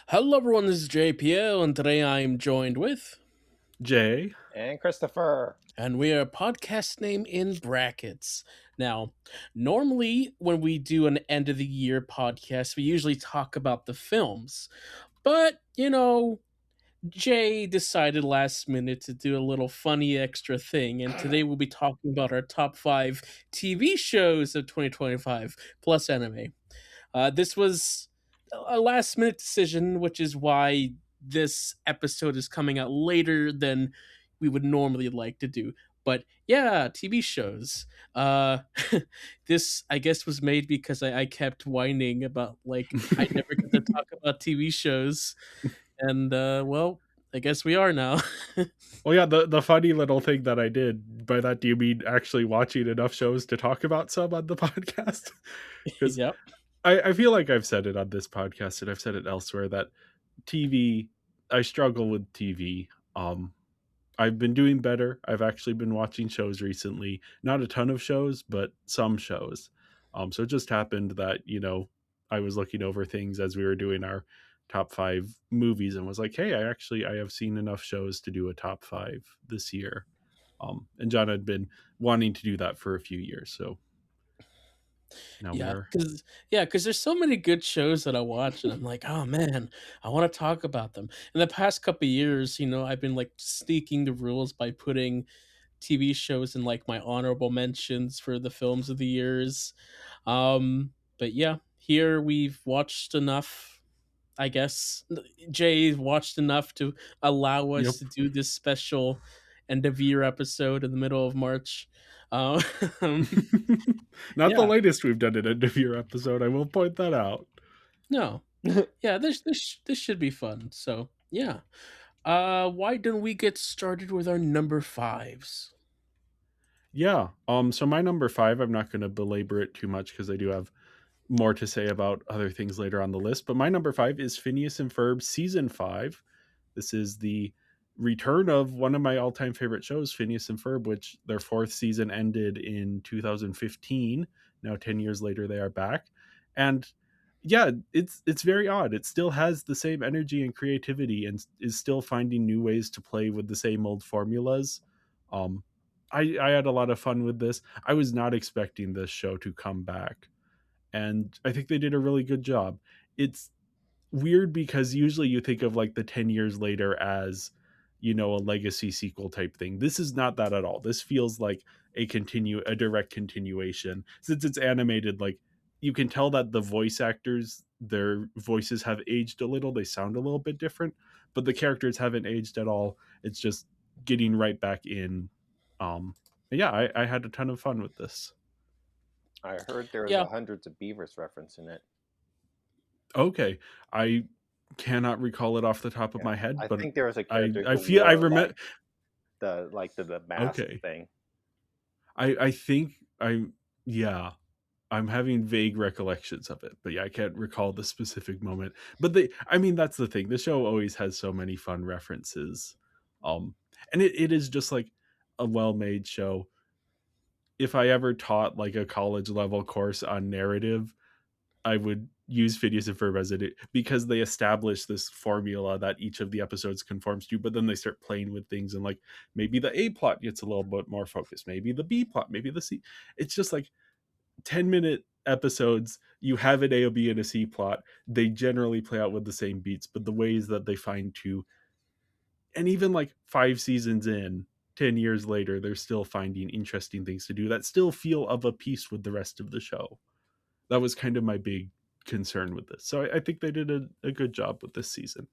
Hello, everyone. This is JPL, and today I am joined with, Jay. And Christopher. and we are a podcast name in brackets. Now, normally when we do an end of the year podcast, we usually talk about the films, but Jay decided last minute to do a little funny extra thing, and today we'll be talking about our top five TV shows of 2025 plus anime. This was a last minute decision, which is why this episode is coming out later than we would normally like to do. But yeah, TV shows. Uh, this I guess was made because I kept whining about like I never get to talk about TV shows, and well, I guess we are now. Well, yeah, the funny little thing that I did, by that do you mean actually watching enough shows to talk about some on the podcast? Because Yep. I feel like I've said it on this podcast and I've said it elsewhere that TV, I struggle with TV. I've been doing better. I've actually been watching shows recently. Not a ton of shows, but some shows. So it just happened that, I was looking over things as we were doing our top five movies and was like, hey, I have seen enough shows to do a top five this year. And John had been wanting to do that for a few years. So now Yeah, we're because there's so many good shows that I watch, and I'm like, oh man, I want to talk about them. In the past couple years, I've been like sneaking the rules by putting TV shows in like my honorable mentions for the films of the years. But yeah, here we've watched enough. I guess Jay watched enough to allow yep. us to do this special end of year episode in the middle of March. Uh, Not the yeah, latest we've done an end of year episode, I will point that out. no, yeah, this should be fun. So yeah, why don't we get started with our number fives? Yeah. So my number five, I'm not gonna belabor it too much because I do have more to say about other things later on the list. But my number five is Phineas and Ferb season five. This is the return of one of my all-time favorite shows, Phineas and Ferb, which their fourth season ended in 2015. Now 10 years later they are back. And yeah, it's very odd. It still has the same energy and creativity and is still finding new ways to play with the same old formulas. Um I had a lot of fun with this. I was not expecting this show to come back, and I think they did a really good job. It's weird because usually you think of like the 10 years later as, a legacy sequel type thing. This is not that at all. This feels like a direct continuation. Since it's animated, like you can tell that the voice actors, their voices have aged a little. They sound a little bit different, but the characters haven't aged at all. It's just getting right back in. Yeah, I had a ton of fun with this. I heard there was Yeah, a Hundreds of Beavers reference in it. Okay, I cannot recall it off the top of Yeah, my head, I but think there was a I character I who feel I wore remember. the mask Okay, thing. I think yeah, I'm having vague recollections of it, but yeah, I can't recall the specific moment. But I mean, that's the thing. The show always has so many fun references, um, and it is just like a well-made show. If I ever taught like a college level course on narrative, I would use Phineas and Ferb as it because they establish this formula that each of the episodes conforms to, but then they start playing with things and like maybe the A plot gets a little bit more focused, maybe the B plot, maybe the C. It's just like 10-minute episodes. You have an A, a B, and a C plot. They generally play out with the same beats, but the ways that they find to, and even like 5 seasons in, 10 years later, they're still finding interesting things to do that still feel of a piece with the rest of the show. That was kind of my big concern with this. So I think they did a good job with this season.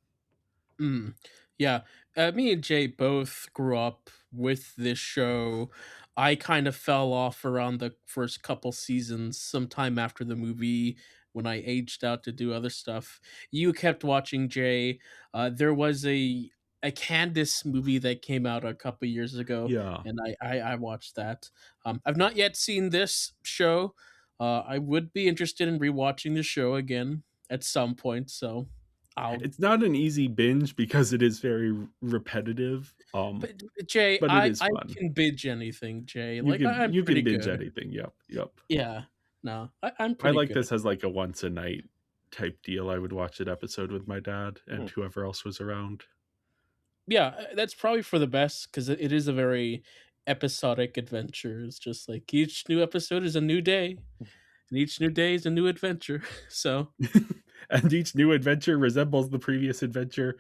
mm, yeah. Me and Jay both grew up with this show. I kind of fell off around the first couple seasons, sometime after the movie when I aged out to do other stuff. You kept watching, Jay. There was a Candace movie that came out a couple years ago, Yeah. and I watched that. I've not yet seen this show. I would be interested in rewatching the show again at some point, so I'll. It's not an easy binge because it is very repetitive. But Jay, But it is I fun. can binge anything, Jay. You Like can I'm pretty binge good. anything. Yep. Yep. Yeah, no, I'm I pretty like good. this as like a once a night type deal. I would watch an episode with my dad and whoever else was around. Yeah, that's probably for the best because it is a very episodic adventure. It's just like each new episode is a new day, and each new day is a new adventure. So And each new adventure resembles the previous adventure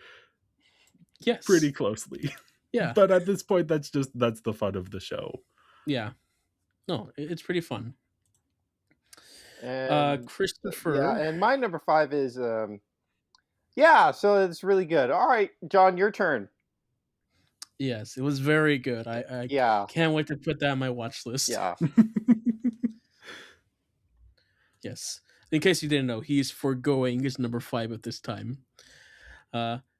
yes, pretty closely. yeah, But at this point, that's the fun of the show. yeah. No, it's pretty fun. And Christopher, yeah, and my number 5 is yeah, so it's really good. All right, John, your turn. yes, it was very good. I Yeah, can't wait to put that on my watch list. yeah. Yes. In case you didn't know, he's foregoing his number 5 at this time.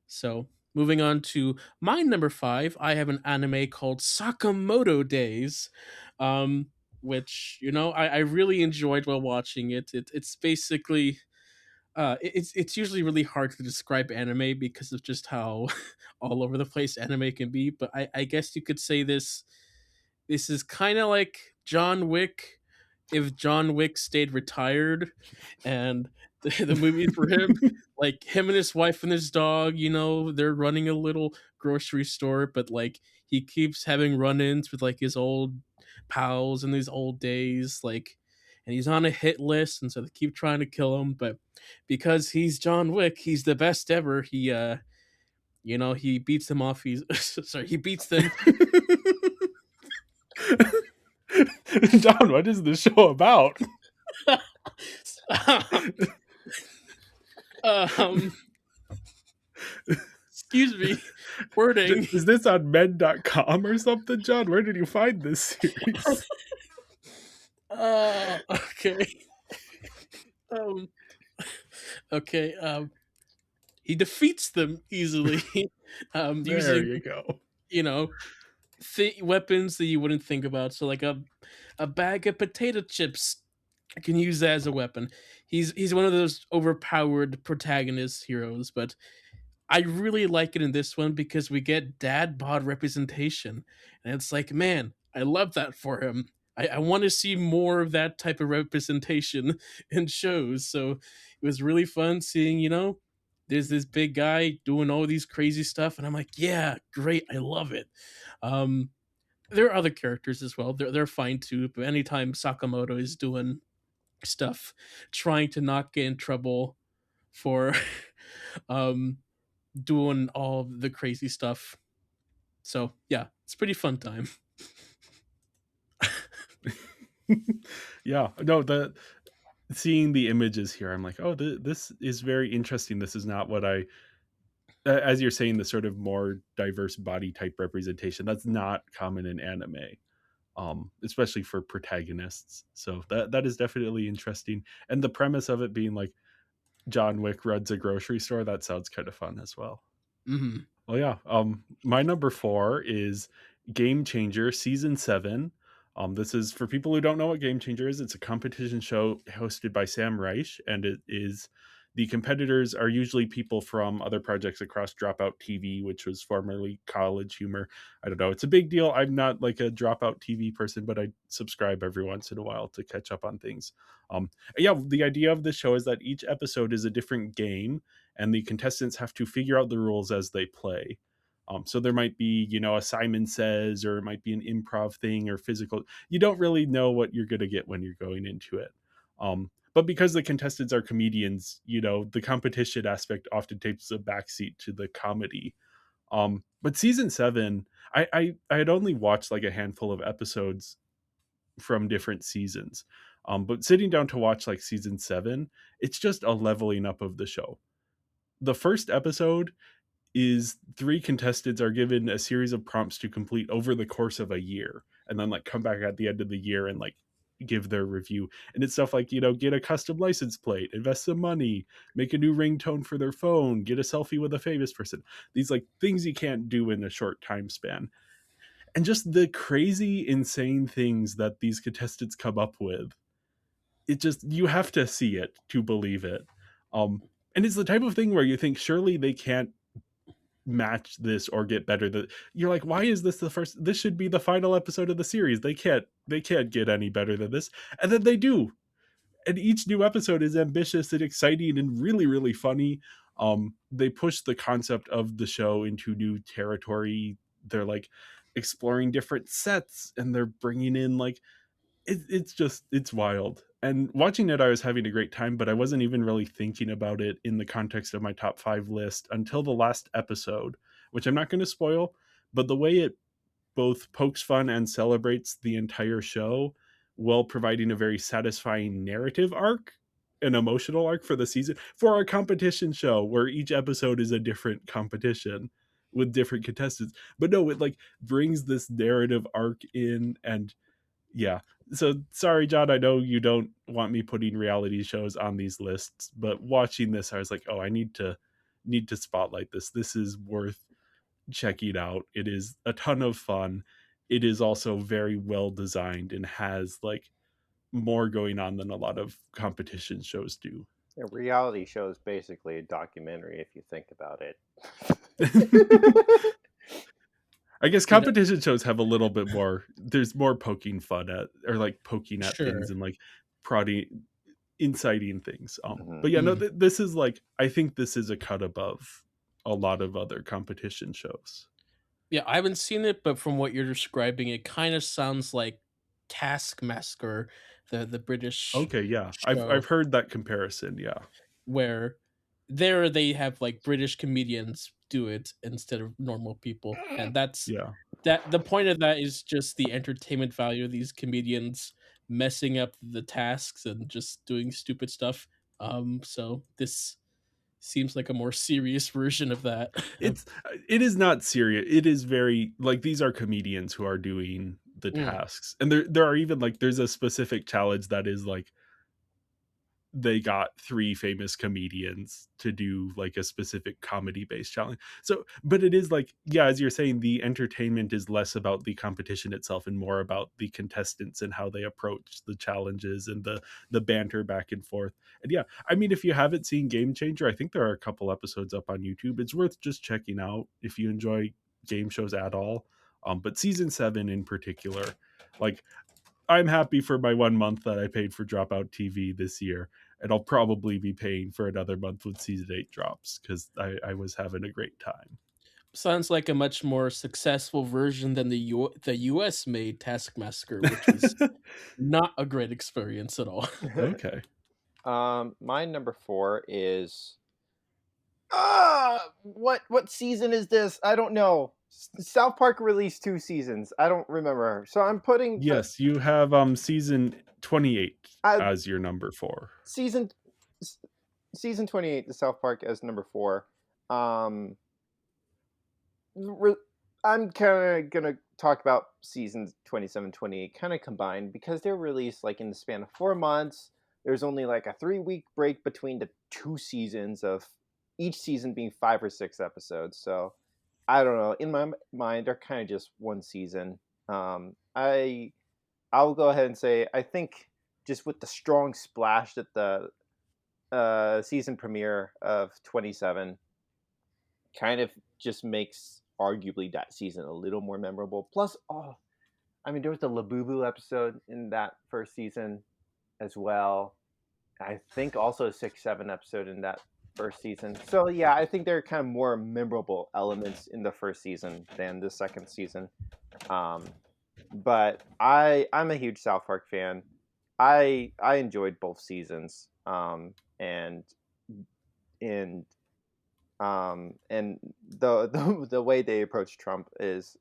So moving on to my number 5, I have an anime called Sakamoto Days, which I really enjoyed while watching it. It's basically it's usually really hard to describe anime because of just how all over the place anime can be. But I guess you could say this is kind of like John Wick if John Wick stayed retired, and the movies for him, like him and his wife and his dog, they're running a little grocery store, but like he keeps having run-ins with like his old pals in these old days, like, and he's on a hit list, and so they keep trying to kill him, but because he's John Wick, he's the best ever. He beats them off. He's sorry, he beats them. John, what is the show about? Excuse me. Wording. Is this on men.com or something, John? Where did you find this series? Okay. Okay. He defeats them easily. There Using, you go. weapons that you wouldn't think about. So like a bag of potato chips, I can use that as a weapon. He's one of those overpowered protagonist heroes, but I really like it in this one because we get dad bod representation, and it's like, man, I love that for him. I want to see more of that type of representation in shows. So it was really fun seeing, there's this big guy doing all these crazy stuff, and I'm like, yeah, great, I love it. There are other characters as well. They're fine too, but anytime Sakamoto is doing stuff, trying to not get in trouble for doing all the crazy stuff. So yeah, it's pretty fun time. Yeah, no, seeing the images here, I'm like, oh, this is very interesting. This is not what as you're saying, the sort of more diverse body type representation that's not common in anime, especially for protagonists. So that is definitely interesting, and the premise of it being like John Wick runs a grocery store, that sounds kind of fun as well. Mm-hmm. Well, yeah. My number 4 is Game Changer season 7. This is for people who don't know what Game Changer is. It's a competition show hosted by Sam Reich, and it is the competitors are usually people from other projects across Dropout TV, which was formerly College Humor. I don't know. It's a big deal. I'm not like a Dropout TV person, but I subscribe every once in a while to catch up on things. Yeah, the idea of this show is that each episode is a different game, and the contestants have to figure out the rules as they play. So there might be, a Simon Says, or it might be an improv thing or physical. You don't really know what you're going to get when you're going into it. But because the contestants are comedians, the competition aspect often takes a backseat to the comedy. But season 7, I had only watched like a handful of episodes from different seasons. But sitting down to watch like season 7, it's just a leveling up of the show. The first episode is 3 contestants are given a series of prompts to complete over the course of a year, and then like come back at the end of the year and like give their review. And it's stuff like, get a custom license plate, invest some money, make a new ringtone for their phone, get a selfie with a famous person. These like things you can't do in a short time span. And just the crazy, insane things that these contestants come up with. It just, you have to see it to believe it. And it's the type of thing where you think surely they can't match this or get better. That you're like, why is this this should be the final episode of the series? They can't get any better than this. And then they do. and each new episode is ambitious and exciting and really, really funny. They push the concept of the show into new territory. They're like exploring different sets, and they're bringing in like it's wild. And watching it, I was having a great time, but I wasn't even really thinking about it in the context of my top 5 list until the last episode, which I'm not going to spoil. But the way it both pokes fun and celebrates the entire show while providing a very satisfying narrative arc, an emotional arc for the season, for a competition show where each episode is a different competition with different contestants. But no, it like brings this narrative arc in. And yeah, so sorry, John, I know you don't want me putting reality shows on these lists, but watching this, I was like, oh, I need to spotlight this. This is worth checking out. It is a ton of fun. It is also very well designed and has like more going on than a lot of competition shows do. A reality show is basically a documentary if you think about it. I guess competition shows have a little bit more, there's more poking fun at, or like poking at Sure. things and like prodding, inciting things. But yeah, no, this is like, I think this is a cut above a lot of other competition shows. Yeah, I haven't seen it, but from what you're describing, it kind of sounds like Taskmaster, the British Okay, yeah, show, I've heard that comparison. Yeah, where there they have like British comedians do it instead of normal people, and that's yeah. that. The point of that is just the entertainment value of these comedians messing up the tasks and just doing stupid stuff. So this seems like a more serious version of that. It is not serious. It is very like, these are comedians who are doing the tasks, and there are even like, there's a specific challenge that is like, they got 3 famous comedians to do like a specific comedy based challenge. So, but it is like, yeah, as you're saying, the entertainment is less about the competition itself and more about the contestants and how they approach the challenges and the banter back and forth. And yeah, I mean, if you haven't seen Game Changer, I think there are a couple episodes up on YouTube. It's worth just checking out if you enjoy game shows at all. But season 7 in particular, like, I'm happy for my 1 month that I paid for Dropout TV this year, and I'll probably be paying for another month when season 8 drops, because I was having a great time. Sounds like a much more successful version than the US made Taskmaster, which was not a great experience at all. Okay. My number 4 is what season is this? I don't know. South Park released 2 seasons. I don't remember. So I'm putting Yes, you have season 28 as your number 4. Season 28, the South Park, as number 4. I'm kind of gonna talk about seasons 27, 28 kind of combined, because they're released like in the span of 4 months. There's only like a 3-week break between the 2 seasons, of each season being 5 or 6 episodes. So I don't know. In my mind, they're kind of just one season. I'll go ahead and say, I think just with the strong splash that the season premiere of 27 kind of just makes arguably that season a little more memorable. Plus, I mean, there was the Labubu episode in that first season as well. I think also a 6-7 episode in that first season. So yeah, I think there are kind of more memorable elements in the first season than the second season. But I'm a huge South Park fan. I enjoyed both seasons. And the way they approach Trump is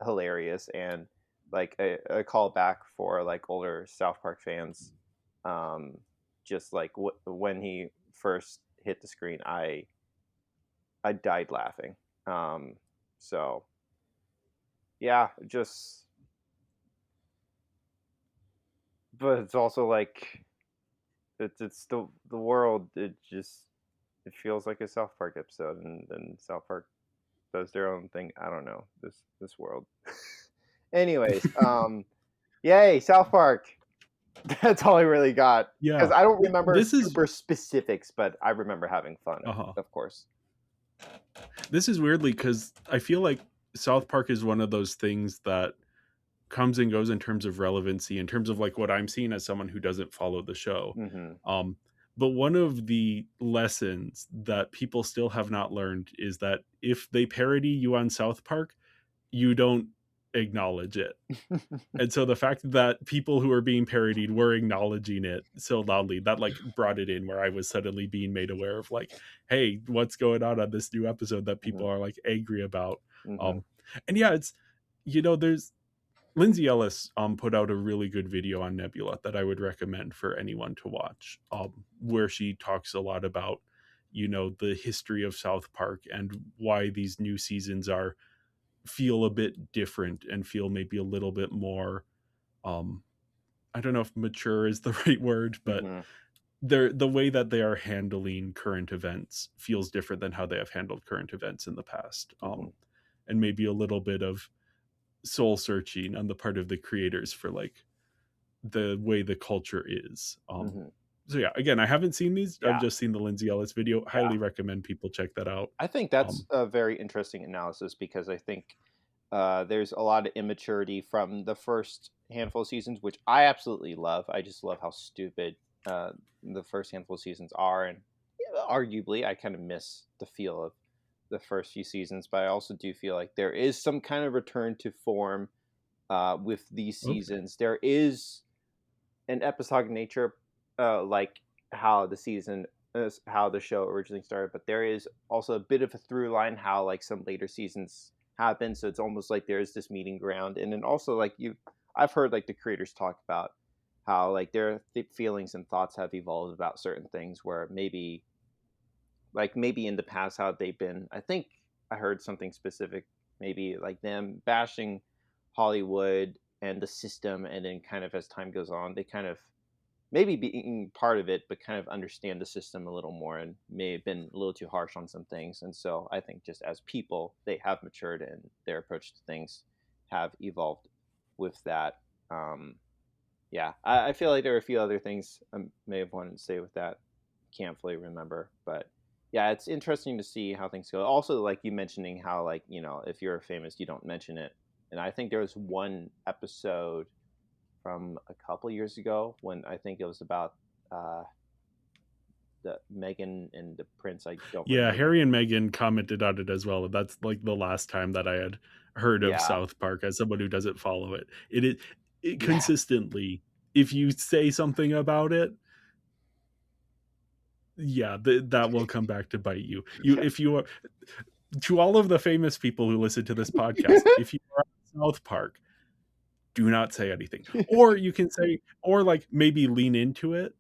hilarious, and like a callback for like older South Park fans. Just like when he first hit the screen, I died laughing. So yeah, just, but it's also like it's the world. It feels like a South Park episode, and then South Park does their own thing. I don't know, this world. Anyways, yay, South Park. That's all I really got. Yeah, because I don't remember super specifics, but I remember having fun, of course. This is weirdly, because I feel like South Park is one of those things that comes and goes in terms of relevancy, in terms of like what I'm seeing as someone who doesn't follow the show. Um, but one of the lessons that people still have not learned is that if they parody you on South Park, you don't acknowledge it. And so the fact that people who are being parodied were acknowledging it so loudly, that like brought it in where I was suddenly being made aware of like, hey, what's going on this new episode that people are like angry about. And yeah, it's, there's Lindsay Ellis put out a really good video on Nebula that I would recommend for anyone to watch, where she talks a lot about, the history of South Park and why these new seasons feel a bit different and feel maybe a little bit more, I don't know if mature is the right word, but the way that they are handling current events feels different than how they have handled current events in the past. And maybe a little bit of soul searching on the part of the creators for like the way the culture is. So yeah, again, I haven't seen these. I've just seen the Lindsay Ellis video. Highly recommend people check that out. I think that's a very interesting analysis, because I think there's a lot of immaturity from the first handful of seasons, which I absolutely love. I just love how stupid the first handful of seasons are, and arguably I kind of miss the feel of the first few seasons, but I also do feel like there is some kind of return to form with these seasons. There is an episodic nature, like how the season is, how the show originally started, but there is also a bit of a through line how like some later seasons happen. So it's almost like there's this meeting ground, and then also like I've heard like the creators talk about how like their feelings and thoughts have evolved about certain things, where maybe in the past how they've been. I think I heard something specific, maybe like them bashing Hollywood and the system, and then kind of as time goes on, they kind of maybe being part of it, but kind of understand the system a little more, and may have been a little too harsh on some things. And so I think just as people, they have matured, and their approach to things have evolved with that. I feel like there are a few other things I may have wanted to say with that. Can't fully remember, but yeah, it's interesting to see how things go. Also, like you mentioning how, like, if you're famous, you don't mention it. And I think there was one episode from a couple years ago when I think it was about the Meghan and the Prince. I don't. Yeah, remember. Harry and Meghan commented on it as well. That's like the last time that I had heard of South Park as someone who doesn't follow it. It consistently, if you say something about it, that will come back to bite you. If you are, to all of the famous people who listen to this podcast, if you are on South Park, do not say anything. Or you can say, or like maybe lean into it.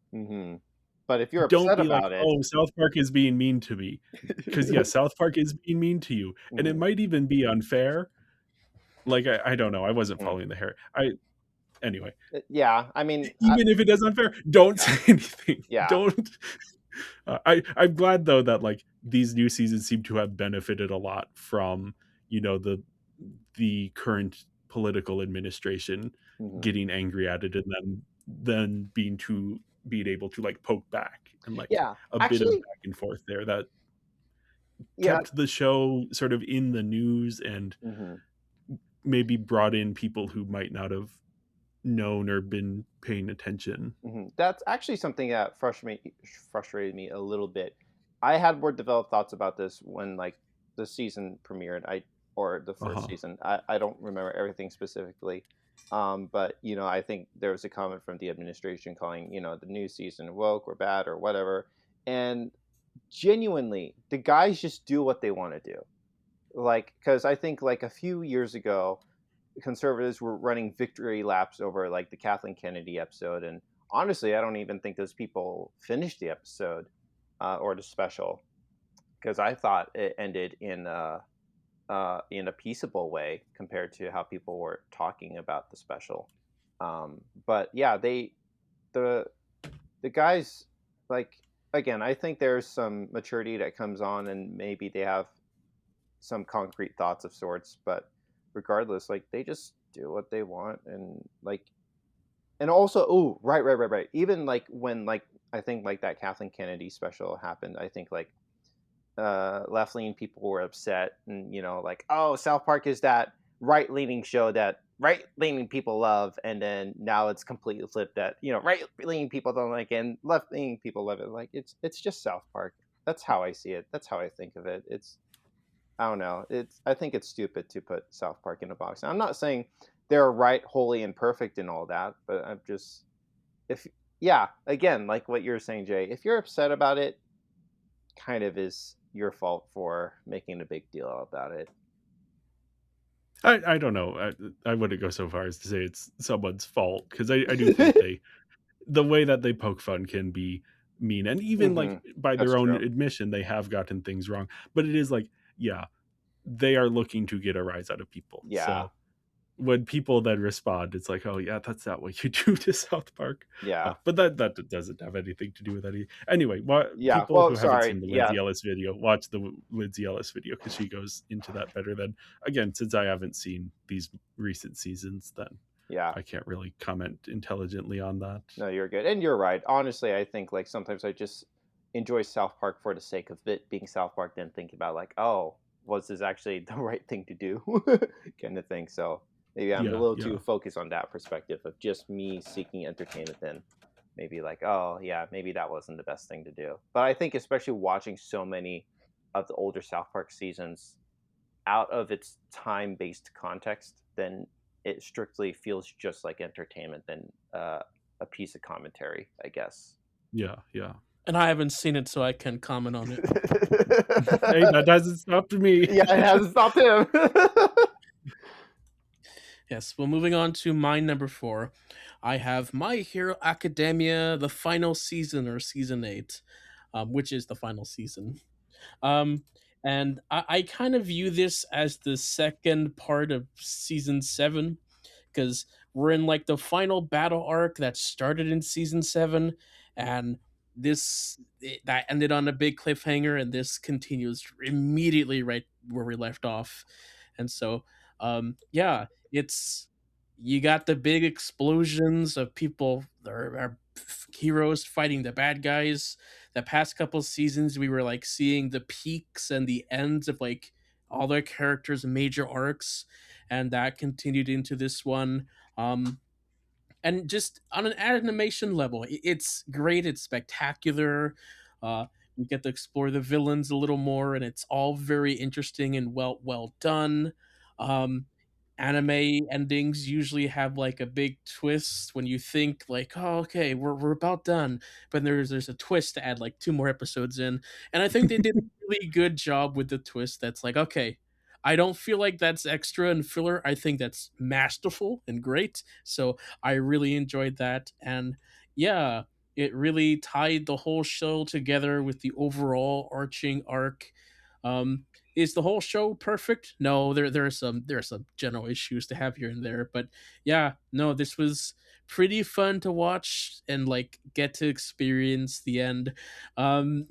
But if you're don't upset be about like, it, oh, South Park is being mean to me, because South Park is being mean to you, and it might even be unfair. Like I don't know, I wasn't following the hair. Anyway. Yeah, I mean, even if it is unfair, don't say anything. Yeah. Don't. I'm glad though that like these new seasons seem to have benefited a lot from the current political administration getting angry at it, and then being able to like poke back and like a bit of back and forth there that kept the show sort of in the news, and maybe brought in people who might not have known or been paying attention. That's actually something that frustrated me a little bit. I had more developed thoughts about this when like the season premiered, or the first season. I don't remember everything specifically, but I think there was a comment from the administration calling the new season woke or bad or whatever, and genuinely the guys just do what they want to do, like, because I think like a few years ago conservatives were running victory laps over like the Kathleen Kennedy episode, and honestly I don't even think those people finished the episode or the special, because I thought it ended in a peaceable way compared to how people were talking about the special. But yeah, the guys, like, again, I think there's some maturity that comes on, and maybe they have some concrete thoughts of sorts, but regardless, like, they just do what they want. And like, and also, right, even like when like I think like that Kathleen Kennedy special happened, I think like left-leaning people were upset, and like, oh, South Park is that right-leaning show that right leaning people love, and then now it's completely flipped that right leaning people don't like it and left leaning people love it. Like it's just South Park. That's how I see it. That's how I think of it. It's I don't know. I think it's stupid to put South Park in a box. And I'm not saying they're right, holy, and perfect and all that, but I'm just if yeah, again, like what you're saying, Jay, if you're upset about it, kind of is your fault for making a big deal about it. I don't know. I wouldn't go so far as to say it's someone's fault, because I do think the way that they poke fun can be mean, and even Hmm. like by That's their own true. admission, they have gotten things wrong. But it is like, yeah, they are looking to get a rise out of people. Yeah. So when people then respond, it's like, oh yeah, that's not what you do to South Park. Yeah. But that doesn't have anything to do with any. Anyway, what Yeah. people Well, who haven't sorry. seen the Yeah. Lindsay Ellis video, watch the Lindsay Ellis video, because she goes into that better than, again, since I haven't seen these recent seasons, then Yeah. I can't really comment intelligently on that. No, you're good. And you're right. Honestly, I think like sometimes I just enjoy South Park for the sake of it being South Park, then think about like, oh, was this actually the right thing to do? Kind of thing. So maybe I'm a Yeah, little too yeah. focused on that perspective of just me seeking entertainment, then maybe like, oh yeah, maybe that wasn't the best thing to do. But I think especially watching so many of the older South Park seasons out of its time based context, then it strictly feels just like entertainment than a piece of commentary, I guess. Yeah, yeah. And I haven't seen it, so I can comment on it. Hey, that doesn't stop me. Yeah, it hasn't stopped him. Yes, well, moving on to my number 4, I have My Hero Academia, the final season, or season 8, which is the final season. Um, and I kind of view this as the second part of season 7, because we're in like the final battle arc that started in season 7, and that ended on a big cliffhanger, and this continues immediately right where we left off. And so yeah, it's you got the big explosions of people are heroes fighting the bad guys. The past couple seasons we were like seeing the peaks and the ends of like all their characters' major arcs, and that continued into this one. um and just on an animation level, it's great, it's spectacular. We get to explore the villains a little more, and it's all very interesting and well done. um Anime endings usually have like a big twist when you think like, oh, okay, we're about done, but there's a twist to add like 2 more episodes in. And I think they did a really good job with the twist. That's like, okay, I don't feel like that's extra and filler. I think that's masterful and great. So I really enjoyed that. And yeah, it really tied the whole show together with the overall arching arc. um is the whole show perfect? No, there are some general issues to have here and there, but yeah, no, this was pretty fun to watch and like get to experience the end. Um,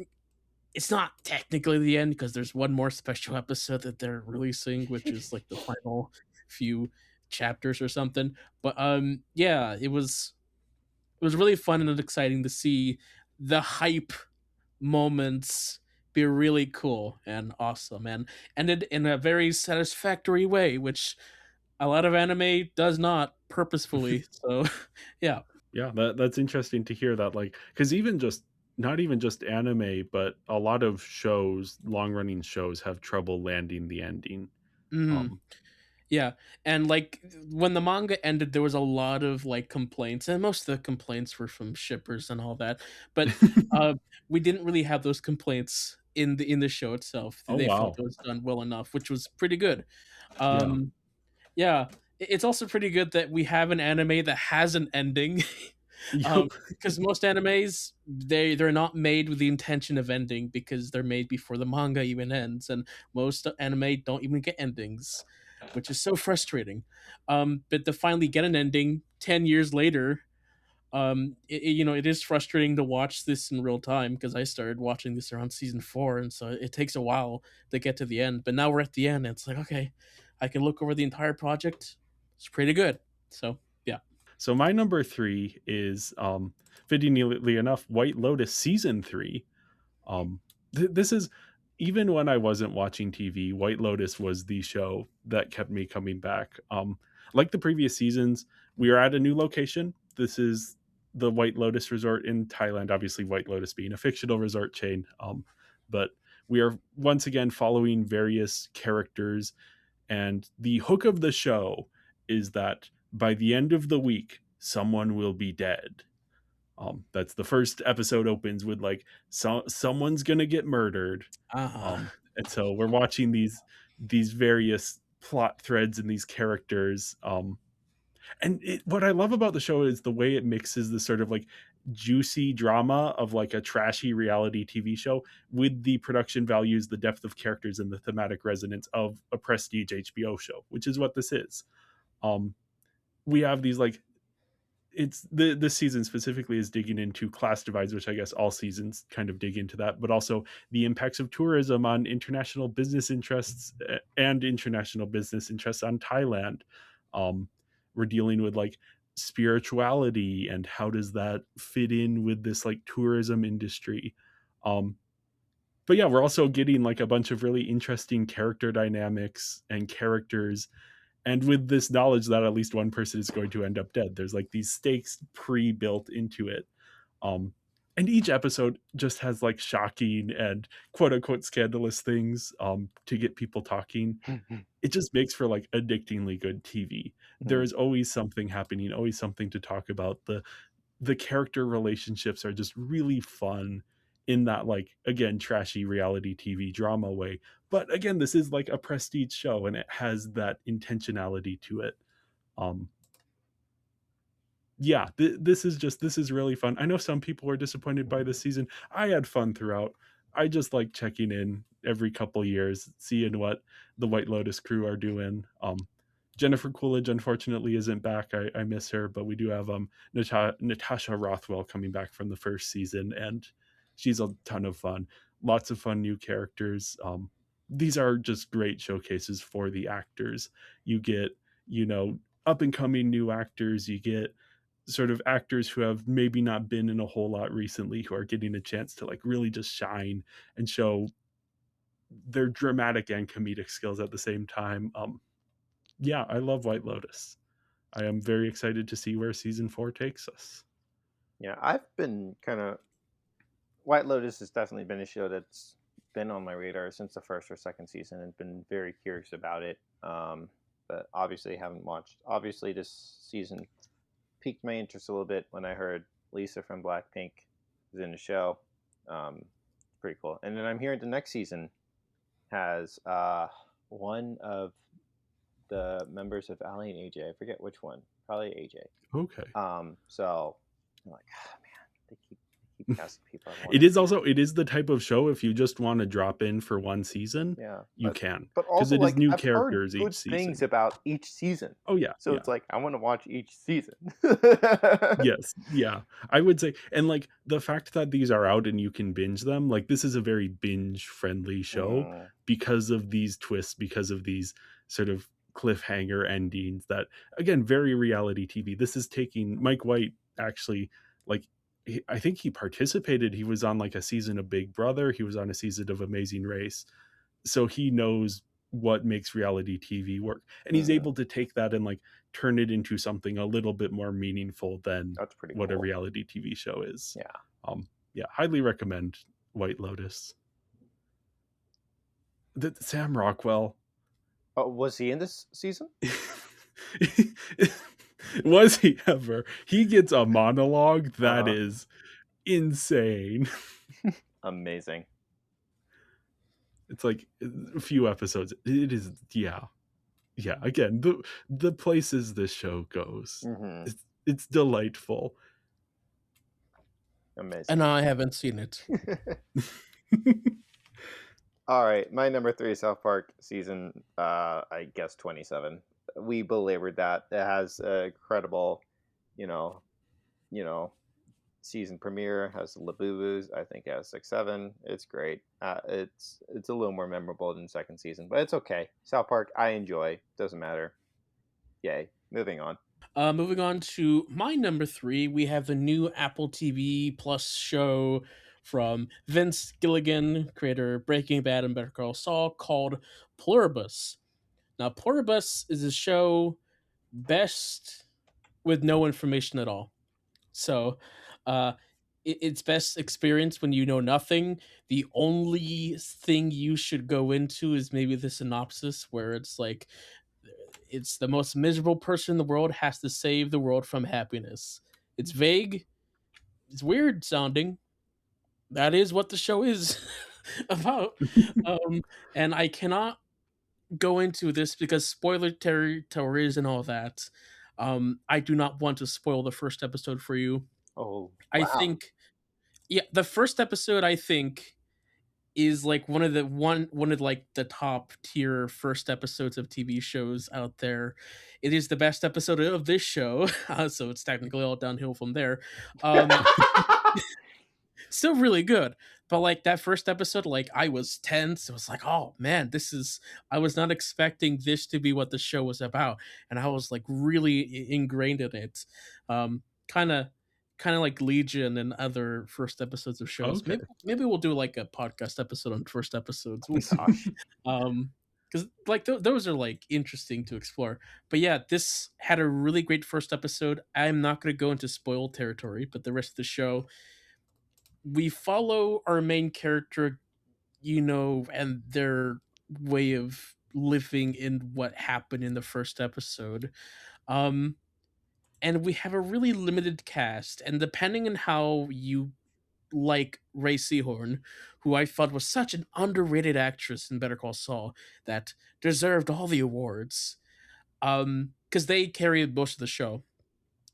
it's not technically the end because there's one more special episode that they're releasing, which is like the final few chapters or something. But yeah, it was really fun and exciting to see the hype moments be really cool and awesome and ended in a very satisfactory way, which a lot of anime does not purposefully. So, yeah. Yeah, that's interesting to hear that, like, because even just not even just anime, but a lot of shows, long running shows, have trouble landing the ending. Mhm. Um, Yeah, and like when the manga ended, there was a lot of like complaints, and most of the complaints were from shippers and all that. But uh, we didn't really have those complaints in the show itself. oh They felt wow, it was done well enough, which was pretty good. yeah, Um, yeah, it's also pretty good that we have an anime that has an ending. yep, Because most animes they're not made with the intention of ending because they're made before the manga even ends, and most anime don't even get endings, which is so frustrating. But to finally get an ending 10 years later, it is frustrating to watch this in real time because I started watching this around season 4, and so it takes a while to get to the end. But now we're at the end, and it's like, okay, I can look over the entire project. It's pretty good. So yeah. So my number 3 is, fittingly enough, White Lotus season 3. This is, even when I wasn't watching TV, White Lotus was the show that kept me coming back. like the previous seasons, we are at a new location. This is the White Lotus Resort in Thailand. Obviously, White Lotus being a fictional resort chain, but we are once again following various characters, and the hook of the show is that by the end of the week, someone will be dead. That's the first episode opens with like someone's gonna get murdered. Uh-huh. And so we're watching these various plot threads and these characters. What I love about the show is the way it mixes the sort of like juicy drama of like a trashy reality TV show with the production values, the depth of characters, and the thematic resonance of a prestige HBO show, which is what this is. We have these like it's this season specifically is digging into class divides, which I guess all seasons kind of dig into that, but also the impacts of tourism on international business interests and international business interests on Thailand. We're dealing with like spirituality and how does that fit in with this like tourism industry. But yeah, we're also getting like a bunch of really interesting character dynamics and characters, and with this knowledge that at least one person is going to end up dead. There's like these stakes pre-built into it. And each episode just has like shocking and quote unquote scandalous things to get people talking. It just makes for like addictingly good TV. There is always something happening, always something to talk about. The character relationships are just really fun in that like again trashy reality TV drama way. But again, this is like a prestige show and it has that intentionality to it. Um yeah, this is really fun. I know some people were disappointed by this season. I had fun throughout. I just like checking in every couple years, seeing what the White Lotus crew are doing. Jennifer Coolidge unfortunately isn't back. I miss her, but we do have Natasha Rothwell coming back from the first season, and she's a ton of fun. Lots of fun new characters. These are just great showcases for the actors. You get, up and coming new actors. You get sort of actors who have maybe not been in a whole lot recently who are getting a chance to like really just shine and show their dramatic and comedic skills at the same time. Yeah, I love White Lotus. I am very excited to see where season 4 takes us. Yeah, I've been kind of White Lotus has definitely been a show that's been on my radar since the first or second season and been very curious about it. But obviously haven't watched. Obviously, this season piqued my interest a little bit when I heard Lisa from Blackpink was in the show. Pretty cool. And then I'm hearing the next season has one of the members of Ali and AJ. I forget which one. Probably AJ. Okay. So I'm like, oh, man, they keep casting people. It is the type of show if you just want to drop in for one season, you can. But also, it is new characters heard good each season. things about each season. Oh yeah. So it's like I want to watch each season. Yes. Yeah. I would say, and like the fact that these are out and you can binge them, like this is a very binge friendly show because of these twists, because of these sort of cliffhanger endings that again, very reality TV. This is taking Mike White actually like I think he participated. He was on like a season of Big Brother. He was on a season of Amazing Race. So he knows what makes reality TV work. And he's able to take that and like turn it into something a little bit more meaningful than That's pretty what cool. a reality TV show is. Yeah. Yeah, highly recommend White Lotus. Sam Rockwell. Oh, was he in this season? Was he ever? He gets a monologue that is insane. Amazing. It's like a few episodes. It is, yeah. Again, the places this show goes, it's delightful. Amazing. And I haven't seen it. All right, my number 3 South Park season, I guess 27. We belabored that. It has a incredible, season premiere. Has Labubu's. I think it has 6-7. It's great. It's a little more memorable than second season, but it's okay. South Park, I enjoy. Doesn't matter. Yay. Moving on. Moving on to my number 3, we have the new Apple TV Plus show from Vince Gilligan, creator of Breaking Bad and Better Call Saul, called Pluribus. Now, Pluribus is a show best with no information at all. So, uh, it's best experience when you know nothing. The only thing you should go into is maybe the synopsis, where it's like it's the most miserable person in the world has to save the world from happiness. It's vague. It's weird sounding. That is what the show is about. Um, and I cannot go into this because spoiler territories and all that. I do not want to spoil the first episode for you. Oh, I wow. think, yeah, the first episode I think is like one of like the top tier first episodes of TV shows out there. It is the best episode of this show, so it's technically all downhill from there. Um, Still really good, but like that first episode, like I was tense. It was like, oh man, this is. I was not expecting this to be what the show was about, and I was like really ingrained in it. Um, kind of, kind of like Legion and other first episodes of shows. Okay. Maybe we'll do like a podcast episode on first episodes. We'll see. Gosh. Because like those are like interesting to explore. But yeah, this had a really great first episode. I'm not going to go into spoil territory, but the rest of the show, we follow our main character, and their way of living in what happened in the first episode. Um, and we have a really limited cast, and depending on how you like Ray Seahorn, who I thought was such an underrated actress in Better Call Saul that deserved all the awards, because they carried most of the show,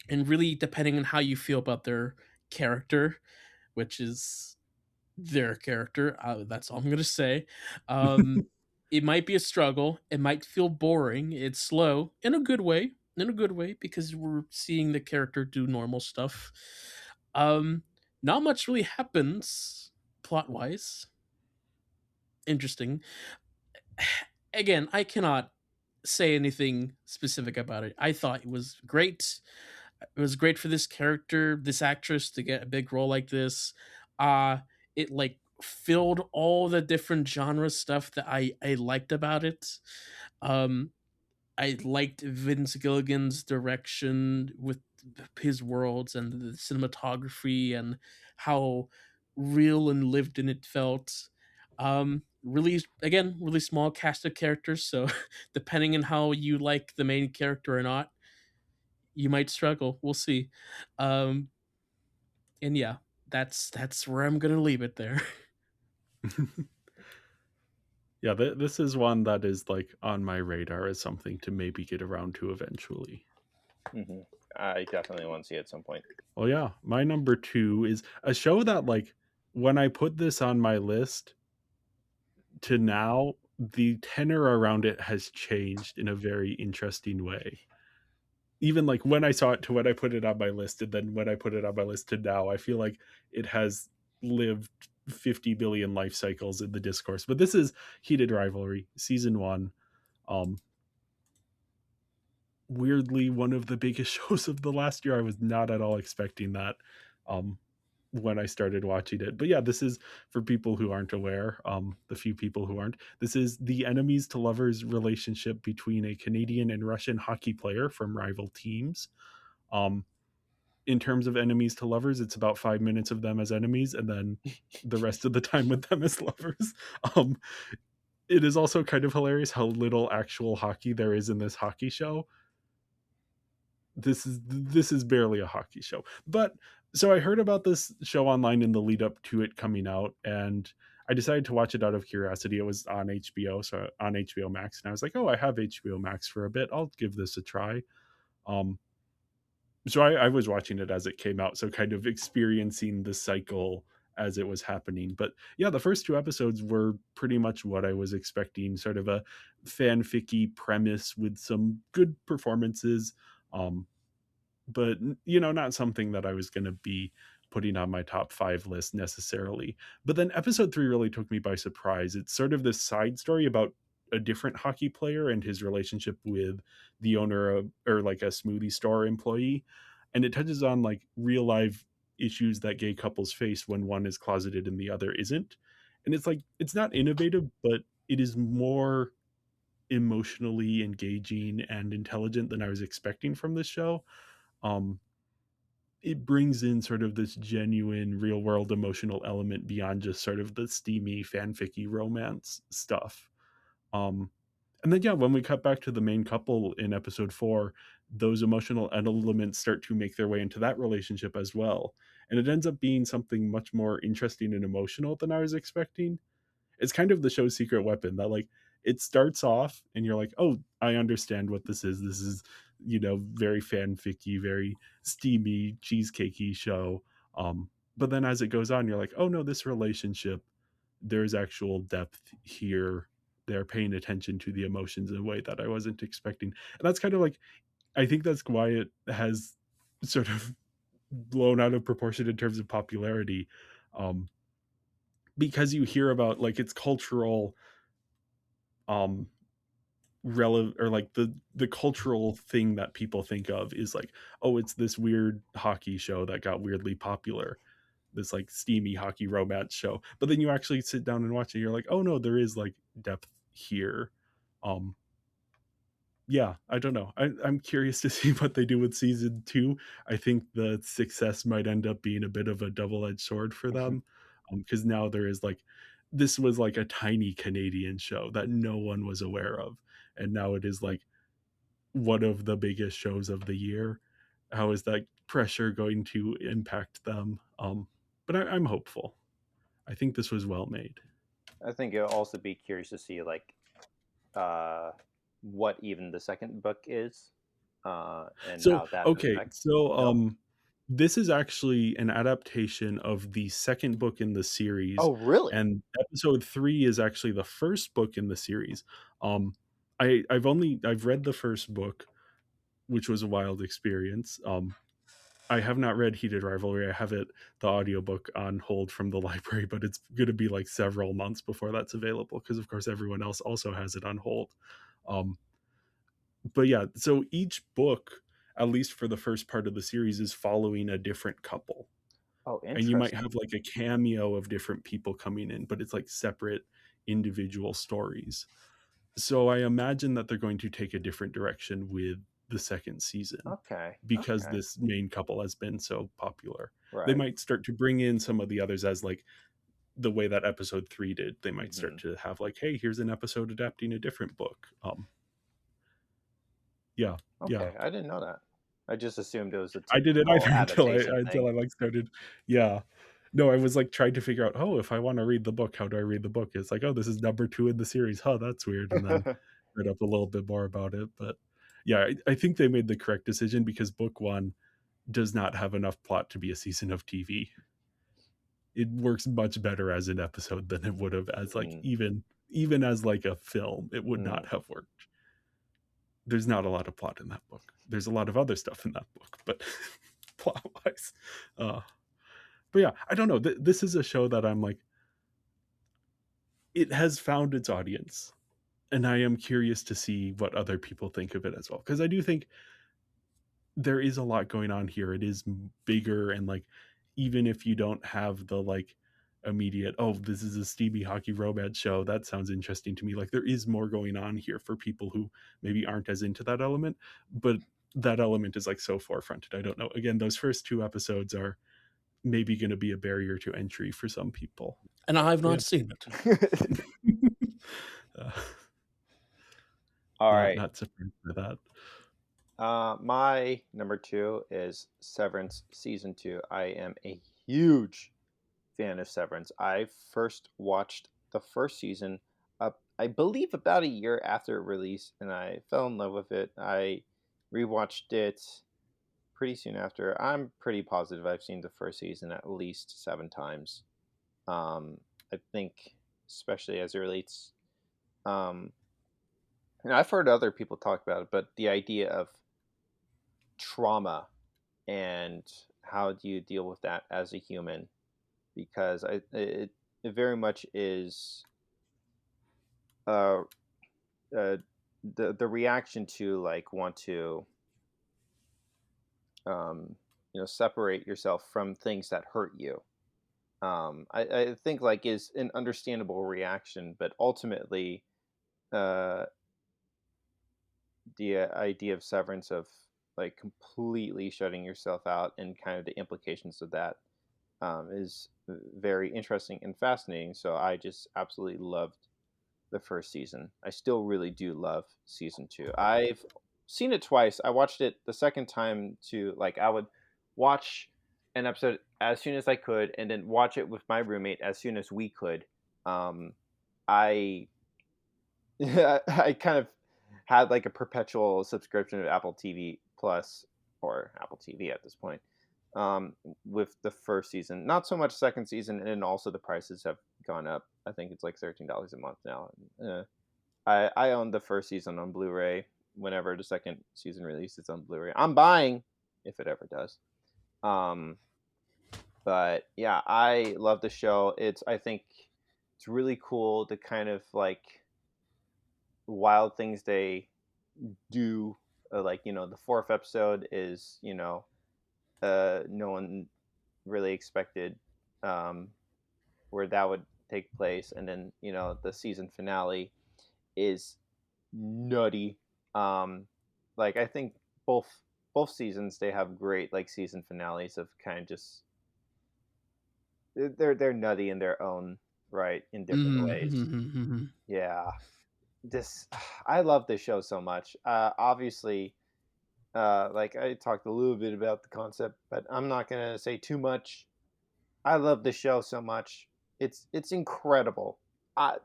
and really depending on how you feel about their character, which is their character. That's all I'm gonna say. Um, it might be a struggle. It might feel boring. It's slow in a good way. In a good way because we're seeing the character do normal stuff. Um, Not much really happens plot wise. Interesting. Again, I cannot say anything specific about it. I thought it was great. It was great for this character, this actress to get a big role like this. It like filled all the different genre stuff that I liked about it. Um, I liked Vince Gilligan's direction with his worlds and the cinematography and how real and lived in it felt. Really, again, really small cast of characters. So, depending on how you like the main character or not, you might struggle. We'll see. Um, and yeah, that's where I'm gonna leave it there. Yeah, this is one that is like on my radar as something to maybe get around to eventually. Hmm. I definitely want to see it at some point. Well, yeah, my number 2 is a show that, like, when I put this on my list to now, the tenor around it has changed in a very interesting way. Even like when I saw it to when I put it on my list, and then when I put it on my list to now, I feel like it has lived 50 billion life cycles in the discourse. But this is Heated Rivalry, season 1. Um, Weirdly, one of the biggest shows of the last year. I was not at all expecting that. When I started watching it. But yeah, this is for people who aren't aware, the few people who aren't. This is the enemies to lovers relationship between a Canadian and Russian hockey player from rival teams. Um, in terms of enemies to lovers, it's about 5 minutes of them as enemies, and then the rest of the time with them as lovers. Um, it is also kind of hilarious how little actual hockey there is in this hockey show. This is barely a hockey show. But so I heard about this show online in the lead up to it coming out, and I decided to watch it out of curiosity. It was on HBO, so on HBO Max, and I was like, oh, I have HBO Max for a bit. I'll give this a try. Um, so I was watching it as it came out, so kind of experiencing the cycle as it was happening. But yeah, the first 2 episodes were pretty much what I was expecting, sort of a fanficky premise with some good performances. Um, but not something that I was going to be putting on my top 5 list necessarily. But then episode 3 really took me by surprise. It's sort of this side story about a different hockey player and his relationship with the owner of, or like a smoothie store employee, and it touches on like real life issues that gay couples face when one is closeted and the other isn't. And it's like it's not innovative, but it is more emotionally engaging and intelligent than I was expecting from this show. Um, it brings in sort of this genuine real world emotional element beyond just sort of the steamy fanficky romance stuff. Um, and then yeah, when we cut back to the main couple in episode 4, those emotional elements start to make their way into that relationship as well. And it ends up being something much more interesting and emotional than I was expecting. It's kind of the show's secret weapon that like it starts off and you're like, "Oh, I understand what this is. This is, very fanficky, very steamy, cheesecakey show." But then as it goes on, you're like, "Oh no, this relationship, there's actual depth here. They're paying attention to the emotions in a way that I wasn't expecting." And that's kind of like I think that's why it has sort of blown out of proportion in terms of popularity. Um, because you hear about like its cultural um relevant, or like the cultural thing that people think of is like, oh, it's this weird hockey show that got weirdly popular, this like steamy hockey romance show. But then you actually sit down and watch it, you're like, oh no, there is like depth here. um yeah, I don't know. I'm curious to see what they do with season 2. I think the success might end up being a bit of a double-edged sword for them, because now there is like this was like a tiny Canadian show that no one was aware of, and now it is like one of the biggest shows of the year. How is that pressure going to impact them? But I'm hopeful. I think this was well made. I think it'll also be curious to see like uh, what even the second book is, and So, how that okay, affects. so No. this is actually an adaptation of the second book in the series, Oh, really? and episode 3 is actually the first book in the series. Um, I've read the first book, which was a wild experience. I have not read Heated Rivalry. I have the audiobook on hold from the library, but it's going to be like several months before that's available because of course everyone else also has it on hold. Um, but yeah, so each book, at least for the first part of the series, is following a different couple. Oh, And you might interesting. have like a cameo of different people coming in, but it's like separate individual stories. So I imagine that they're going to take a different direction with the second season Okay. because Okay. this main couple has been so popular. They Right. might start to bring in some of the others as like the way that episode 3 did. They might Hmm. start to have like, hey, here's an episode adapting a different book. Yeah, yeah. Okay, I didn't know that. I just assumed it was a I didn't typical either adaptation until thing. I like started. Yeah. No, I was like trying to figure out, oh, if I want to read the book, how do I read the book? It's like, oh, this is number 2 in the series. Huh, that's weird. And then read up a little bit more about it. But yeah, I think they made the correct decision because book 1 does not have enough plot to be a season of TV. It works much better as an episode than it would have as like Mm, even as like a film. It would not mm. have worked. There's not a lot of plot in that book. There's a lot of other stuff in that book, but plot wise, uh, but yeah, I don't know. This is a show that I'm like, it has found its audience, and I am curious to see what other people think of it as well. Because I do think there is a lot going on here. It is bigger, and like, even if you don't have the like immediate, oh, this is a steamy hockey romance show, that sounds interesting to me. Like, there is more going on here for people who maybe aren't as into that element, but that element is like so forefronted. I don't know. Again, those first 2 episodes are maybe going to be a barrier to entry for some people. And I've But not seen it. uh, All not right. not surprised by that. My number 2 is Severance season 2. I am a huge fan of Severance. I first watched the first season up, I believe, about a year after release, and I fell in love with it. I rewatched it pretty soon after. I'm pretty positive I've seen the first season at least 7 times. I think, especially as it relates, um, and I've heard other people talk about it, but the idea of trauma and how do you deal with that as a human, because it very much is uh, uh the reaction to like want to um separate yourself from things that hurt you. I think like is an understandable reaction, but ultimately uh the idea of Severance, of like completely shutting yourself out, and kind of the implications of that, is very interesting and fascinating. So I just absolutely loved the first season. I still really do love season 2. I've seen it twice. I watched it the second time to, like, I would watch an episode as soon as I could, and then watch it with my roommate as soon as we could. I I kind of had like a perpetual subscription to Apple TV Plus, or Apple TV at this point, with the first season. Not so much second season, and then also the prices have gone up. I think it's like $13 a month now. I own the first season on Blu-ray. Whenever the second season releases on Blu-ray, I'm buying, if it ever does. But yeah, I love the show. I think it's really cool, the kind of like wild things they do. Like, the fourth episode is, no one really expected where that would take place, and then the season finale is nutty. Like, I think both seasons, they have great like season finales of kind of just, they're nutty in their own right, in different ways. Mm-hmm. Yeah, this I love this show so much. Obviously, like, I talked a little bit about the concept, but I'm not gonna say too much. I love the show so much. It's incredible.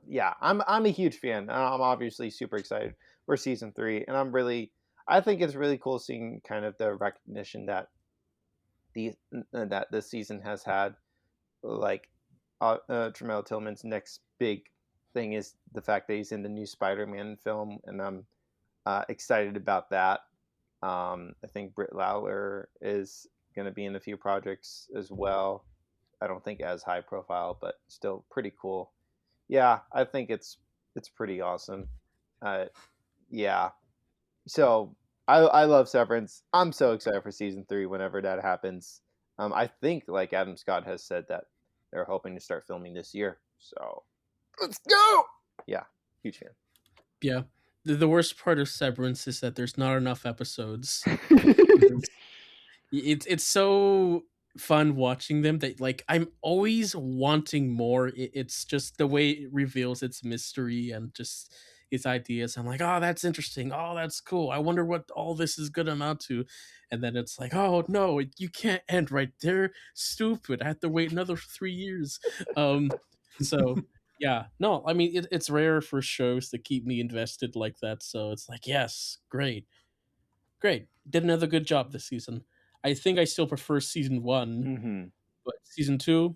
Yeah, I'm a huge fan. I'm obviously super excited for season 3, and I think it's really cool seeing kind of the recognition that this season has had. Like, Tremel Tillman's next big thing is the fact that he's in the new Spider-Man film, and I'm excited about that. I think Britt Lawler is going to be in a few projects as well. I don't think as high profile, but still pretty cool. Yeah, I think it's pretty awesome. Yeah. So I love Severance. I'm so excited for season 3 whenever that happens. I think, like, Adam Scott has said that they're hoping to start filming this year. So let's go. Yeah, huge fan. Yeah. The worst part of Severance is that there's not enough episodes. It's so fun watching them that, like, I'm always wanting more. It's just the way it reveals its mystery and just its ideas. I'm like, oh, that's interesting. Oh, that's cool. I wonder what all this is gonna amount to. And then it's like, oh no, you can't end right there. Stupid. I have to wait another 3 years. So yeah, no, I mean, it's rare for shows to keep me invested like that. So it's like, yes, great. Did another good job this season. I think I still prefer season 1, Mm-hmm. but season 2,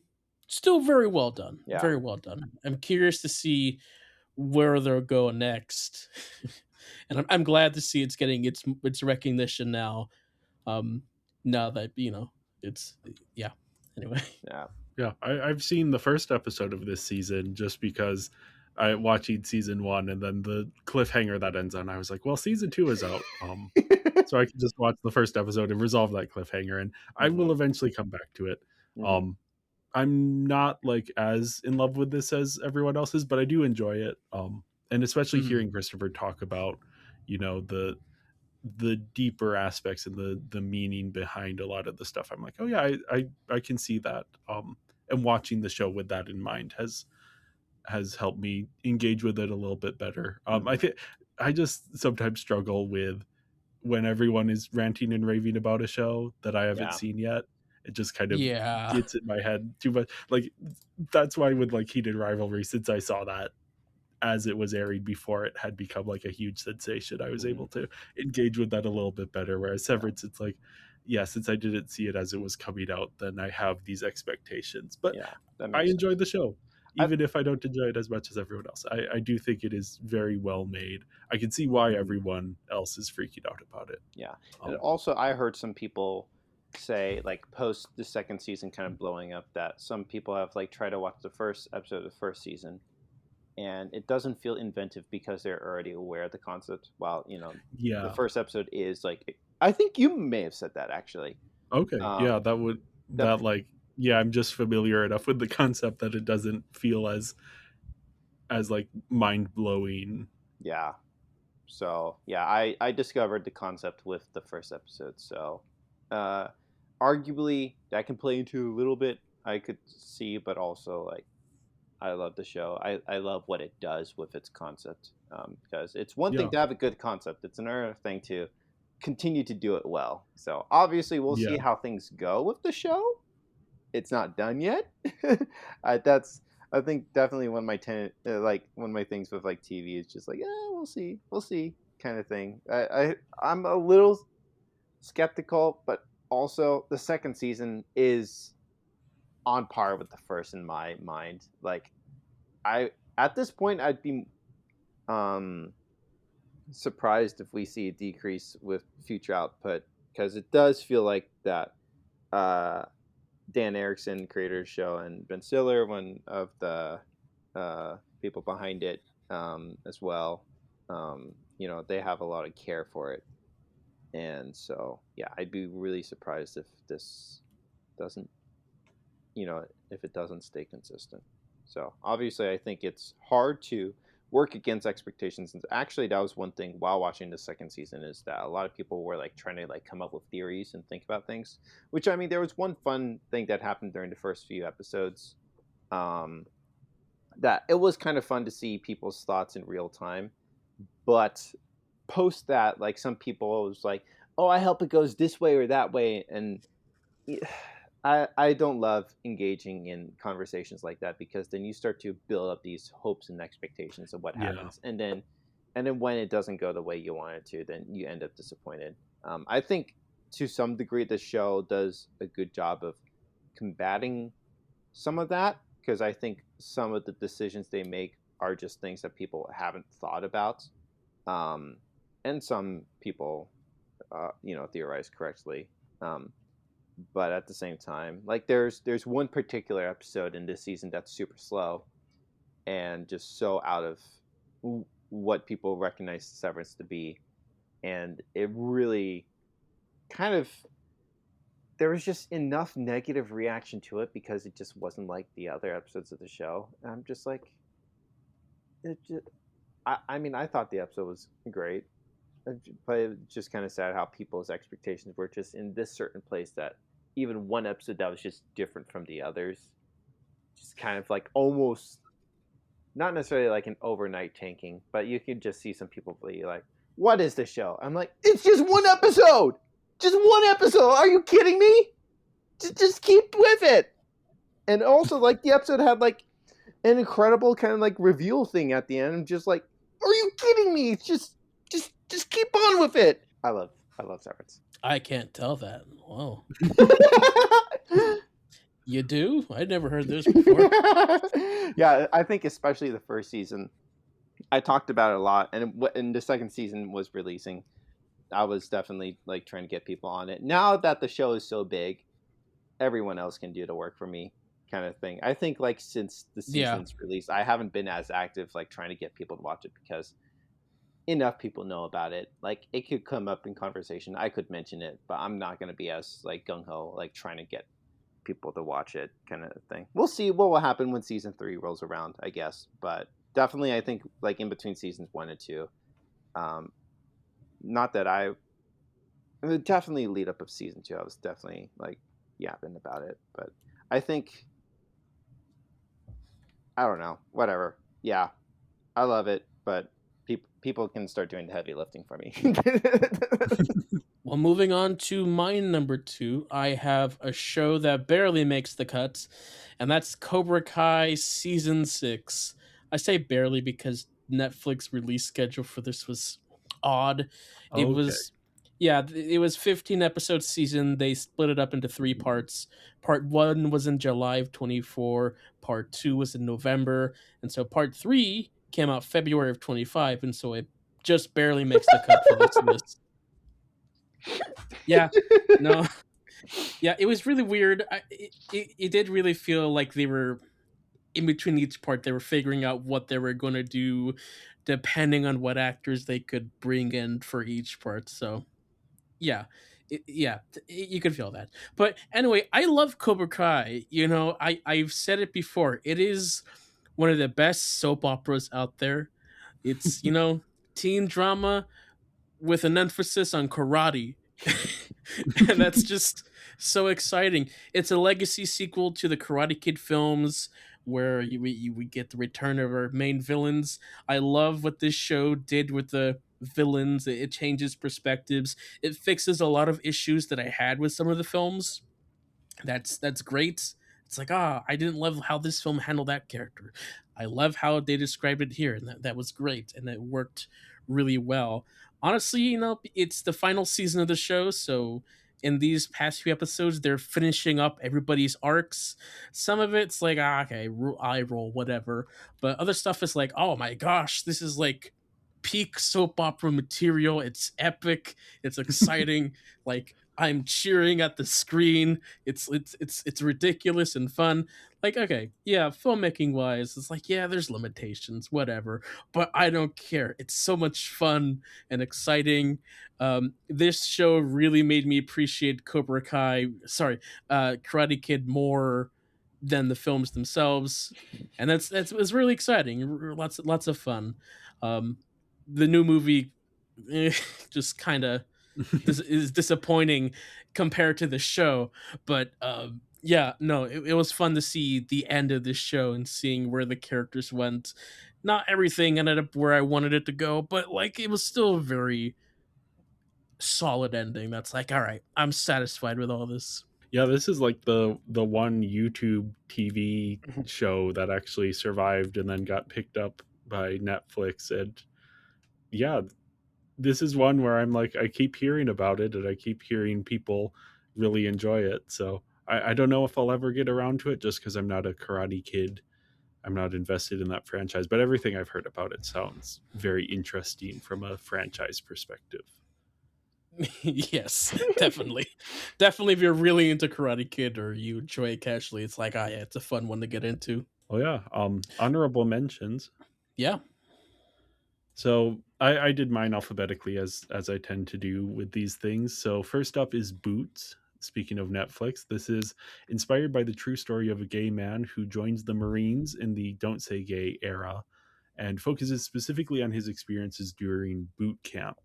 still very well done. Yeah. Very well done. I'm curious to see where they'll go next, and I'm glad to see it's getting its recognition now. Now that it's Anyway, Yeah, I've seen the first episode of this season just because I watching season 1 and then the cliffhanger that ends on. I was like, well, season 2 is out, so I can just watch the first episode and resolve that cliffhanger, and I will eventually come back to it. I'm not like as in love with this as everyone else is, but I do enjoy it. And especially hearing Christopher talk about, the deeper aspects and the meaning behind a lot of the stuff. I'm like, oh yeah, I can see that. And watching the show with that in mind has helped me engage with it a little bit better. I think I just sometimes struggle with when everyone is ranting and raving about a show that I haven't seen yet. It just kind of gets in my head too much. Like, that's why with like Heated Rivalry, since I saw that as it was airing before it had become like a huge sensation, I was able to engage with that a little bit better. Whereas Severance, it's like, yeah, since I didn't see it as it was coming out, then I have these expectations. But I enjoyed the show, even if I don't enjoy it as much as everyone else. I do think it is very well made. I can see why everyone else is freaking out about it. Yeah. And also, I heard some people say, like, post the second season kind of blowing up, that some people have like tried to watch the first episode of the first season, and it doesn't feel inventive because they're already aware of the concept. While the first episode is like, I think you may have said that actually. Okay, I'm just familiar enough with the concept that it doesn't feel as like mind blowing. Yeah, So yeah, I discovered the concept with the first episode. So uh, arguably that can play into a little bit. I could see, but also like I love the show. I love what it does with its concept. Because it's one thing Yeah. to have a good concept. It's another thing to continue to do it well. So obviously we'll see Yeah. how things go with the show. It's not done yet. That's I think definitely one of my like one of my things with like TV is just like we'll see kind of thing. I'm a little skeptical, but also the second season is on par with the first in my mind. Like I at this point I'd be um surprised if we see a decrease with future output because it does feel like that uh Dan Erickson, creator of the show, and Ben Stiller, one of the people behind it, as well. They have a lot of care for it, and so yeah, I'd be really surprised if this doesn't, if it doesn't stay consistent. So obviously, I think it's hard to work against expectations. And actually, that was one thing while watching the second season is that a lot of people were like trying to like come up with theories and think about things. Which I mean, there was one fun thing that happened during the first few episodes. Um, that it was kind of fun to see people's thoughts in real time, but post that, like some people was like, "Oh, I hope it goes this way or that way," and I don't love engaging in conversations like that because then you start to build up these hopes and expectations of what Yeah. happens, and then when it doesn't go the way you want it to, then you end up disappointed. I think to some degree the show does a good job of combating some of that because I think some of the decisions they make are just things that people haven't thought about, um, and some people, theorize correctly. Um, but at the same time, like there's one particular episode in this season that's super slow and just so out of what people recognize Severance to be, and it really kind of there was just enough negative reaction to it because it just wasn't like the other episodes of the show. And I'm just like, it just, I mean, I thought the episode was great, but it's just kind of sad how people's expectations were just in this certain place that even one episode that was just different from the others, just kind of like almost not necessarily like an overnight tanking, but you could just see some people be like, "What is this show?" I'm like, "It's just one episode, just one episode. Are you kidding me? Just keep with it." And also, like the episode had like an incredible kind of like reveal thing at the end. I'm just like, "Are you kidding me? It's just keep on with it." I love Severance. I can't tell that. Whoa. You do? I'd never heard this before. Yeah, I think especially the first season, I talked about it a lot, and when the second season was releasing, I was definitely like trying to get people on it. Now that the show is so big, everyone else can do the work for me, kind of thing. I think like since the Yeah. season's released, I haven't been as active like trying to get people to watch it because enough people know about it. Like it could come up in conversation. I could mention it, but I'm not going to be as like gung ho like trying to get people to watch it kind of thing. We'll see what will happen when season 3 rolls around, I guess. But definitely, I think like in between seasons 1 and 2, not that I it would definitely lead up of season 2. I was definitely like yapping about it, but I think I don't know, whatever. Yeah, I love it, but people can start doing the heavy lifting for me. Well, moving on to my number 2, I have a show that barely makes the cuts, and that's Cobra Kai Season 6. I say barely because Netflix release schedule for this was odd. It Okay. was, yeah, it was 15 episode season. They split it up into 3 parts. Part 1 was in July of 24, part 2 was in November, and so part 3 came out February of 25, and so it just barely makes the cut for this list. Yeah, no, yeah, it was really weird. It did really feel like they were in between each part. They were figuring out what they were going to do, depending on what actors they could bring in for each part. So, yeah, you could feel that. But anyway, I love Cobra Kai. I've said it before. It is one of the best soap operas out there. It's teen drama with an emphasis on karate. And that's just so exciting. It's a legacy sequel to the Karate Kid films where we get the return of our main villains. I love what this show did with the villains. It changes perspectives. It fixes a lot of issues that I had with some of the films. That's great. It's like, I didn't love how this film handled that character. I love how they described it here, and that was great, and it worked really well. Honestly, it's the final season of the show, so in these past few episodes, they're finishing up everybody's arcs. Some of it's like, okay, eye roll, whatever, but other stuff is like, oh my gosh, this is like peak soap opera material. It's epic. It's exciting. Like I'm cheering at the screen. It's ridiculous and fun. Like, okay, yeah, filmmaking wise, it's like, yeah, there's limitations, whatever. But I don't care. It's so much fun and exciting. This show really made me appreciate Karate Kid more than the films themselves, and that's was really exciting. Lots of fun. Um, the new movie just kind of is disappointing compared to the show, but yeah, no, it was fun to see the end of this show and seeing where the characters went. Not everything ended up where I wanted it to go, but like it was still a very solid ending. That's like, all right, I'm satisfied with all this. Yeah, this is like the one YouTube TV show that actually survived and then got picked up by Netflix. And yeah, this is one where I'm like, I keep hearing about it and I keep hearing people really enjoy it. So I don't know if I'll ever get around to it just because I'm not a Karate Kid. I'm not invested in that franchise, but everything I've heard about it sounds very interesting from a franchise perspective. Yes, definitely. Definitely, if you're really into Karate Kid or you enjoy it casually, it's like, yeah, it's a fun one to get into. Oh yeah. Honorable mentions. Yeah. So I did mine alphabetically as I tend to do with these things. So first up is Boots. Speaking of Netflix, this is inspired by the true story of a gay man who joins the Marines in the Don't Say Gay era and focuses specifically on his experiences during boot camp.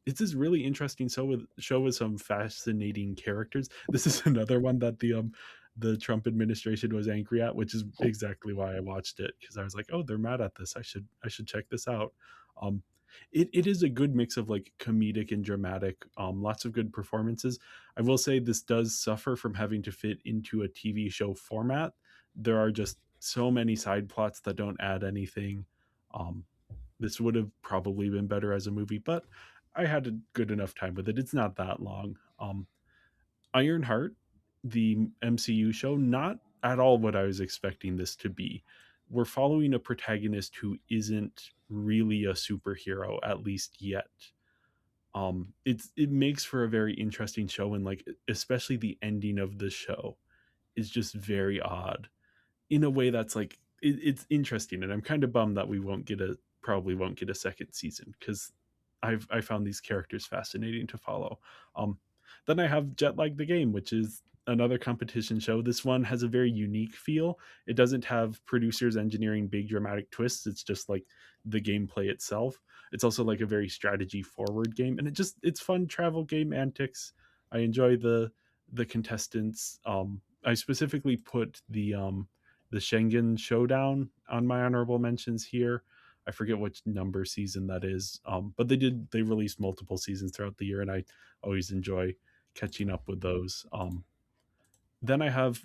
It's this really interesting show with some fascinating characters. This is another one that the Trump administration was angry at, which is exactly why I watched it, because I was like, oh, they're mad at this. I should check this out. Um, it is a good mix of like comedic and dramatic. Lots of good performances. I will say this does suffer from having to fit into a TV show format. There are just so many side plots that don't add anything. This would have probably been better as a movie, but I had a good enough time with it. It's not that long. Ironheart, the MCU show, not at all what I was expecting this to be. We're following a protagonist who isn't really a superhero, at least yet. It makes for a very interesting show, and like especially the ending of the show is just very odd in a way that's like it's interesting, and I'm kind of bummed that we probably won't get a second season because I found these characters fascinating to follow. Then I have Jet Lag the Game, which is another competition show. This one has a very unique feel. It doesn't have producers engineering big dramatic twists. It's just like the gameplay itself. It's also like a very strategy forward game, and it's fun travel game antics. I enjoy the contestants. I specifically put the Schengen Showdown on my honorable mentions here. I forget which number season that is, but they released multiple seasons throughout the year, and I always enjoy catching up with those. Then I have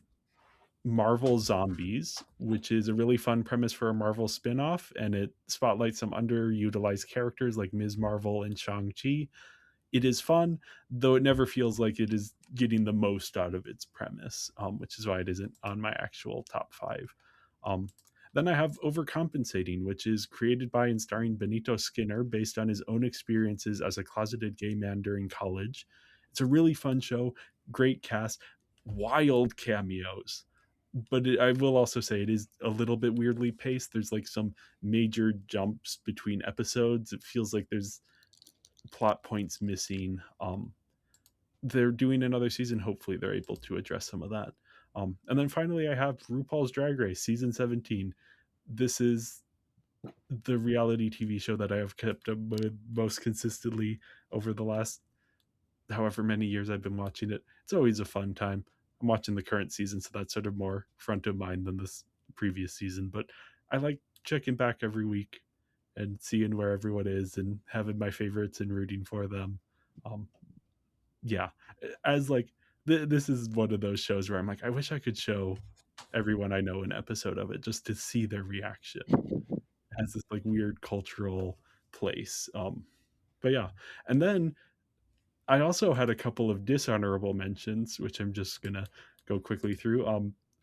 Marvel Zombies, which is a really fun premise for a Marvel spin-off, and it spotlights some underutilized characters like Ms. Marvel and Shang-Chi. It is fun, though it never feels like it is getting the most out of its premise, which is why it isn't on my actual top 5. Then I have Overcompensating, which is created by and starring Benito Skinner based on his own experiences as a closeted gay man during college. It's a really fun show, great cast, wild cameos. But I will also say it is a little bit weirdly paced. There's like some major jumps between episodes. It feels like there's plot points missing. They're doing another season. Hopefully they're able to address some of that. And then finally I have RuPaul's Drag Race season 17. This is the reality TV show that I have kept up with most consistently over the last however many years I've been watching it. It's always a fun time. I'm watching the current season, so that's sort of more front of mind than this previous season. But I like checking back every week and seeing where everyone is and having my favorites and rooting for them. Um, yeah, as like this is one of those shows where I'm like, I wish I could show everyone I know an episode of it just to see their reaction. It has this like weird cultural place. But yeah, and then I also had a couple of dishonorable mentions, which I'm just gonna go quickly through.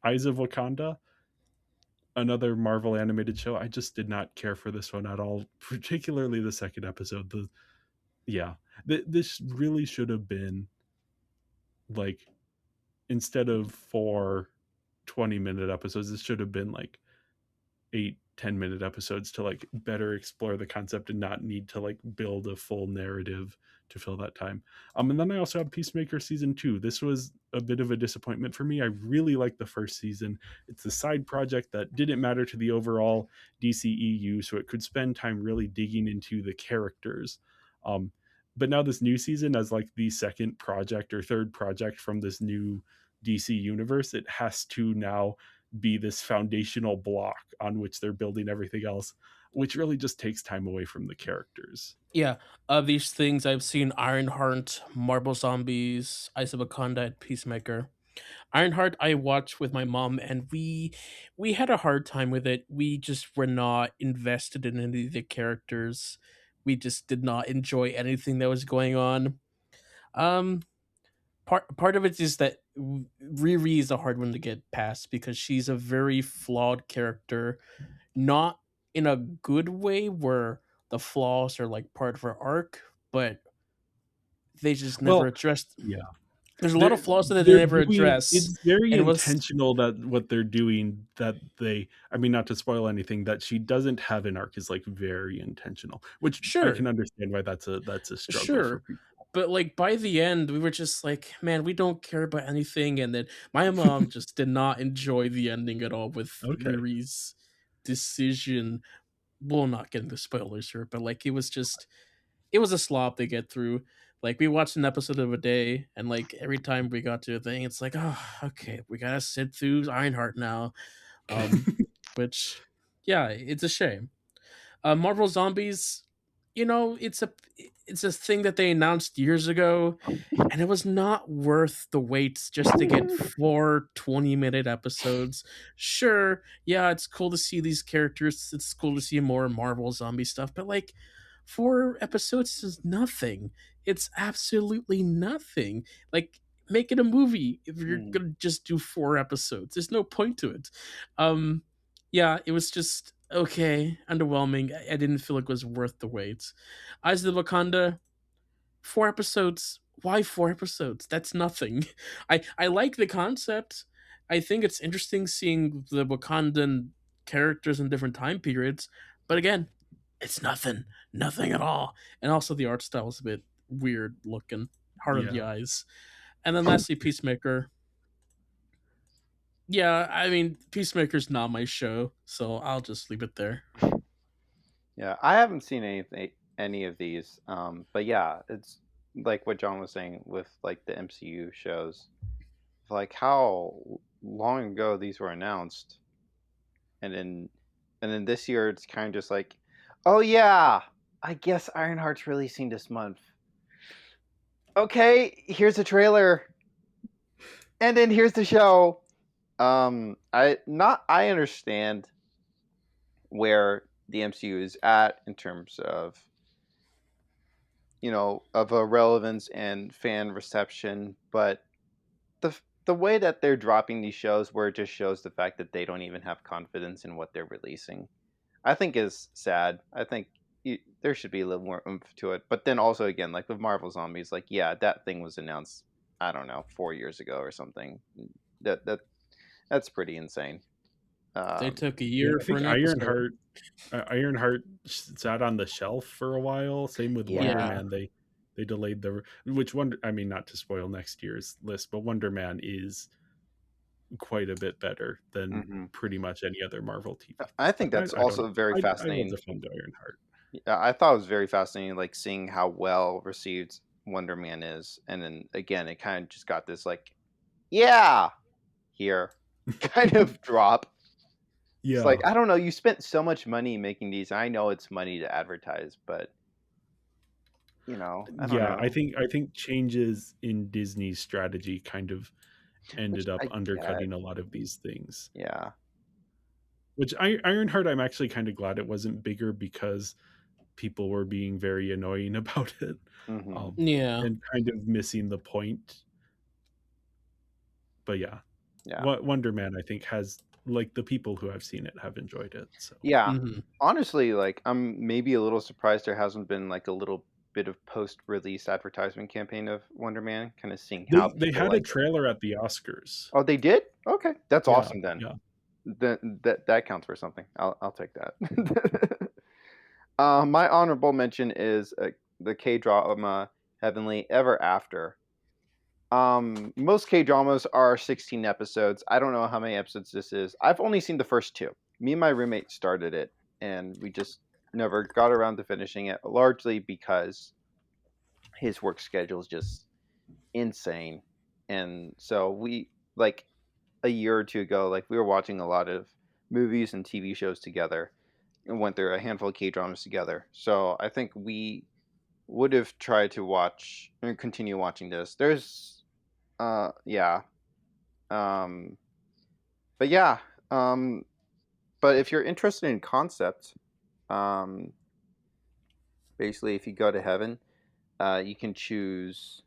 Eyes of Wakanda, another Marvel animated show. I just did not care for this one at all, particularly the second episode. This really should have been like, instead of 4 20-minute episodes, this should have been like 8-10-minute episodes to like better explore the concept and not need to like build a full narrative to fill that time. And then I also have Peacemaker season 2. This was a bit of a disappointment for me. I really liked the first season. It's a side project that didn't matter to the overall DCEU, so it could spend time really digging into the characters. But now this new season, as like the second project or third project from this new DC universe, it has to now be this foundational block on which they're building everything else, which really just takes time away from the characters. Yeah, of these things I've seen Ironheart, Marble Zombies, Ice of Wakanda, and Peacemaker. Ironheart I watched with my mom, and we had a hard time with it. We just were not invested in any of the characters. We just did not enjoy anything that was going on. Um part of it is that Riri is a hard one to get past because she's a very flawed character, not in a good way where the flaws are like part of her arc, but they just never Well, addressed. yeah, There's a lot of flaws that they they're never doing, address, it's very and it was intentional that what they're doing, that they, I mean, not to spoil anything, that she doesn't have an arc is like very intentional, which I sure, can understand why that's a struggle for sure. people. But like by the end, we were just like, man, we don't care about anything. And then my mom just did not enjoy the ending at all with Okay. Riri's decision. Well, not getting the spoilers here, but like it was a slop to get through. Like we watched an episode of a day, and like every time we got to a thing, it's like, oh, okay, we gotta sit through Ironheart now. Which, yeah, it's a shame. Marvel Zombies, you know, it's a thing that they announced years ago, and it was not worth the wait just to get 4 20-minute episodes. Sure, yeah, it's cool to see these characters. It's cool to see more Marvel zombie stuff, but like 4 episodes is nothing. It's absolutely nothing. Like make it a movie if you're Mm. gonna just do 4 episodes. There's no point to it. Um, yeah, it was just okay, underwhelming. I didn't feel like it was worth the wait. Eyes of the Wakanda, 4 episodes. Why 4 episodes? That's nothing. I like the concept. I think it's interesting seeing the Wakandan characters in different time periods, but again, it's nothing, nothing at all. And also the art style is a bit weird looking, hard on the Yeah. eyes. And then lastly, Peacemaker. Yeah, I mean, Peacemaker's not my show, so I'll just leave it there. Yeah, I haven't seen any of these. But yeah, it's like what John was saying with like the MCU shows, like how long ago these were announced, and then this year it's kind of just like, oh yeah, I guess Ironheart's releasing this month. Okay, here's a trailer, and then here's the show. I understand where the MCU is at in terms of, of a relevance and fan reception, but the way that they're dropping these shows, where it just shows the fact that they don't even have confidence in what they're releasing, I think is sad. I think there should be a little more oomph to it. But then also again, like with Marvel Zombies, like yeah, that thing was announced, I don't know, 4 years ago or something. That's pretty insane. They took a Yeah, year I for think an episode. Ironheart sat on the shelf for a while. Same with Wonder Yeah. Man. They delayed the, which Wonder, I mean, not to spoil next year's list, but Wonder Man is quite a bit better than Hmm. pretty much any other Marvel TV I thing. think But that's I don't also know. very I love fascinating. the fun to Ironheart. Yeah, I thought it was very fascinating, like seeing how well received Wonder Man is, and then again, it kind of just got this like, yeah, here kind of drop. It's like, Yeah. I don't know, you spent so much money making these. I know it's money to advertise, but I don't Yeah, know. I think changes in Disney's strategy kind of Which ended up I get. undercutting a lot of these things. Yeah. Which Ironheart, I'm actually kind of glad it wasn't bigger because people were being very annoying about it, Hmm. Yeah. and kind of missing the point. But yeah, Yeah. Wonder Man, I think, has, like, the people who have seen it have enjoyed it. So Yeah. Hmm. Honestly, like I'm maybe a little surprised there hasn't been like a little bit of post-release advertisement campaign of Wonder Man, kind of seeing how they people had a like it. trailer at the Oscars. Oh, they did? Okay. That's Yeah, awesome then. yeah. That counts for something. I'll take that. My honorable mention is the K drama Heavenly Ever After. Most K dramas are 16 episodes. I don't know how many episodes this is. I've only seen the first two. Me and my roommate started it, and we just never got around to finishing it, largely because his work schedule is just insane. And so we, like, a year or two ago, like, we were watching a lot of movies and TV shows together and went through a handful of K dramas together. So I think we would have tried to watch and continue watching this. Yeah. Um, but yeah. Um, but if you're interested in concept, um, basically, if you go to heaven, you can choose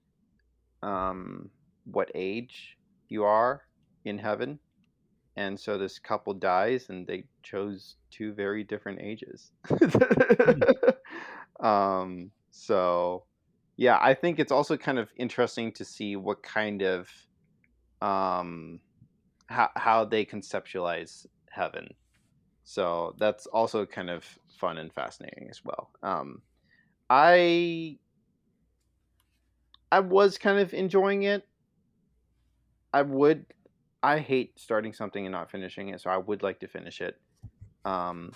um, what age you are in heaven. And so this couple dies, and they chose two very different ages. Hmm. So, yeah, I think it's also kind of interesting to see what kind of um, how they conceptualize heaven. So that's also kind of fun and fascinating as well. I I was kind of enjoying it. I would I hate starting something and not finishing it, so I would like to finish it. Um,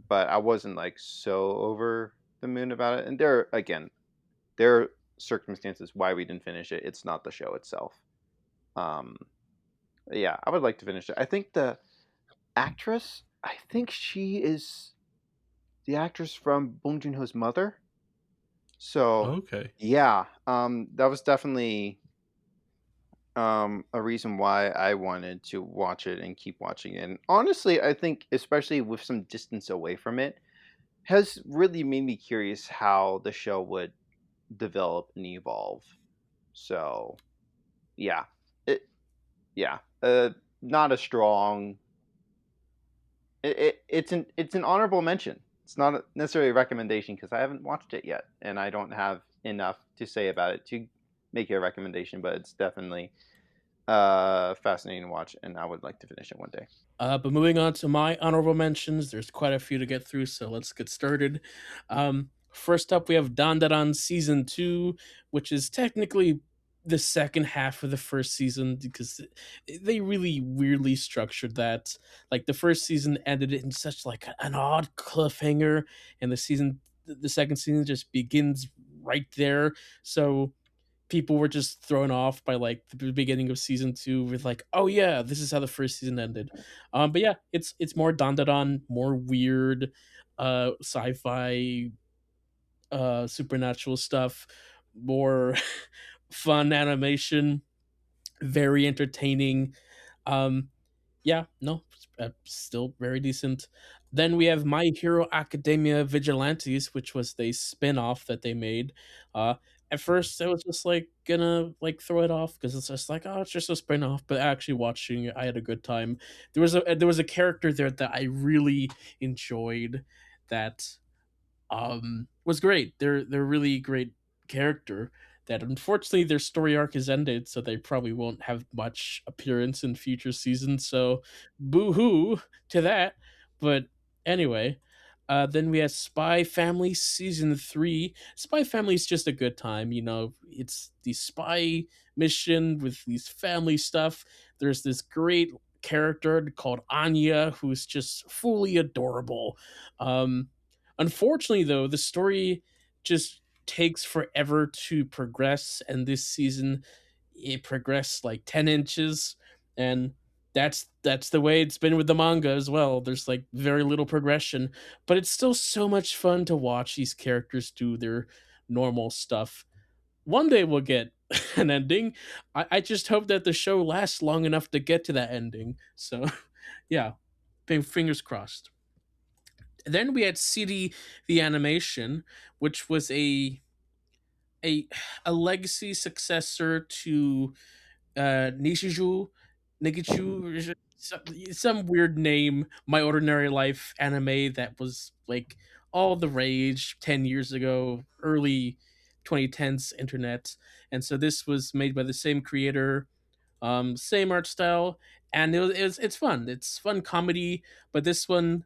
but I wasn't like so over the moon about it. And there are circumstances why we didn't finish it. It's not the show itself. Um, yeah, I would like to finish it. I think the actress, I think she is the actress from Bong Joon Ho's mother. So Okay. yeah, that was definitely a reason why I wanted to watch it and keep watching it. And honestly, I think especially with some distance away from it, has really made me curious how the show would develop and evolve. So yeah, it yeah, not a strong. It's an honorable mention. It's not necessarily a recommendation because I haven't watched it yet, and I don't have enough to say about it to make it a recommendation. But it's definitely fascinating to watch, and I would like to finish it one day. But moving on to my honorable mentions, there's quite a few to get through, so let's get started. First up, we have Dandadan Season 2, which is technically the second half of the first season because they really weirdly structured that. Like the first season ended in such like an odd cliffhanger, and the second season just begins right there. So people were just thrown off by like the beginning of season 2 with like, oh yeah, this is how the first season ended. But yeah, it's more dandadan, more weird sci-fi supernatural stuff, more fun animation, very entertaining. um yeah, no, still very decent. Then we have My Hero Academia Vigilantes, which was the spin-off that they made. Uh, at first, I was just like gonna like throw it off because it's just like, oh, it's just a spin-off. But actually watching it, I had a good time. There was a character there that I really enjoyed that was great. They're really great character that unfortunately their story arc is ended, so they probably won't have much appearance in future seasons. So boo hoo to that. But anyway, Then we had Spy Family season 3. Spy Family is just a good time. It's the spy mission with these family stuff. There's this great character called Anya who's just fully adorable. Um, Unfortunately, though, the story just takes forever to progress, and this season it progressed like 10 inches, and that's the way it's been with the manga as well. There's like very little progression, but it's still so much fun to watch these characters do their normal stuff. One day we'll get an ending. I just hope that the show lasts long enough to get to that ending. So yeah, fingers crossed. Then we had CD the animation, which was a a legacy successor to Nishiju, Nigichu, some weird name, My Ordinary Life anime that was like all the rage 10 years ago, early 2010s internet. And so this was made by the same creator, same art style, and it's fun. It's fun comedy, but this one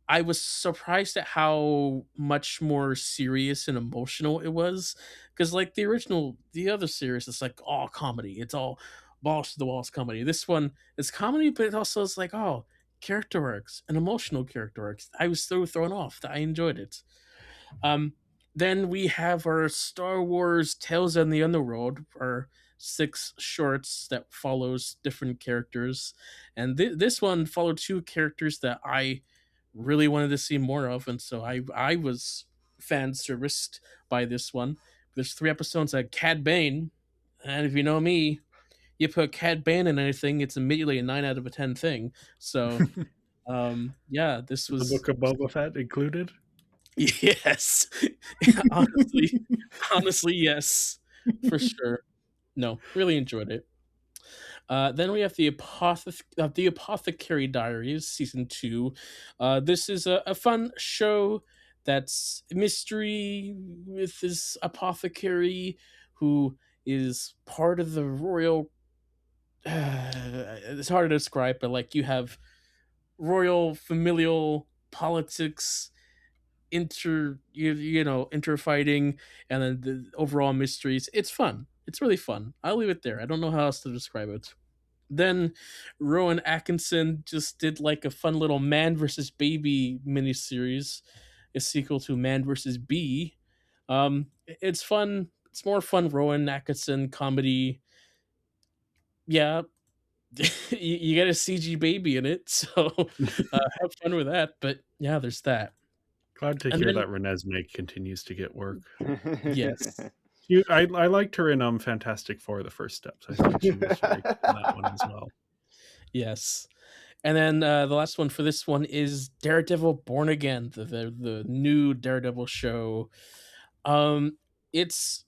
I was surprised at how much more serious and emotional it was. Because, like, the other series, it's like all comedy. It's all balls to the walls comedy. This one is comedy, but it also is like, oh, character arcs and emotional character arcs. I was so thrown off that I enjoyed it. Um, then we have our Star Wars Tales in the Underworld, our 6 shorts that follows different characters, and this one followed 2 characters that I really wanted to see more of, and so I was fan serviced by this one. There's 3 episodes of Cad Bane, and if you know me, you put Cad Bane in anything, it's immediately a 9 out of 10 thing. So yeah, this The was Book of Boba Fett included. yes. honestly, honestly, yes, for sure. No, really enjoyed it. Then we have the Apothecary Diaries season 2. This is a fun show that's mystery with this apothecary who is part of the royal. It's hard to describe, but like you have royal familial politics interfighting, and then the overall mysteries. It's fun. It's really fun. I'll leave it there. I don't know how else to describe it. Then Rowan Atkinson just did like a fun little Man versus Baby miniseries, a sequel to Man versus Bee. It's fun. It's more fun Rowan Atkinson comedy. Yeah, you get a CG baby in it, so have fun with that. But yeah, there's that. Glad to And hear then that Renesmee continues to get work. yes, I liked her in Fantastic Four: The First Steps. I thought she was very good in that one as well. yes. And then the last one for this one is Daredevil Born Again, the new Daredevil show. It's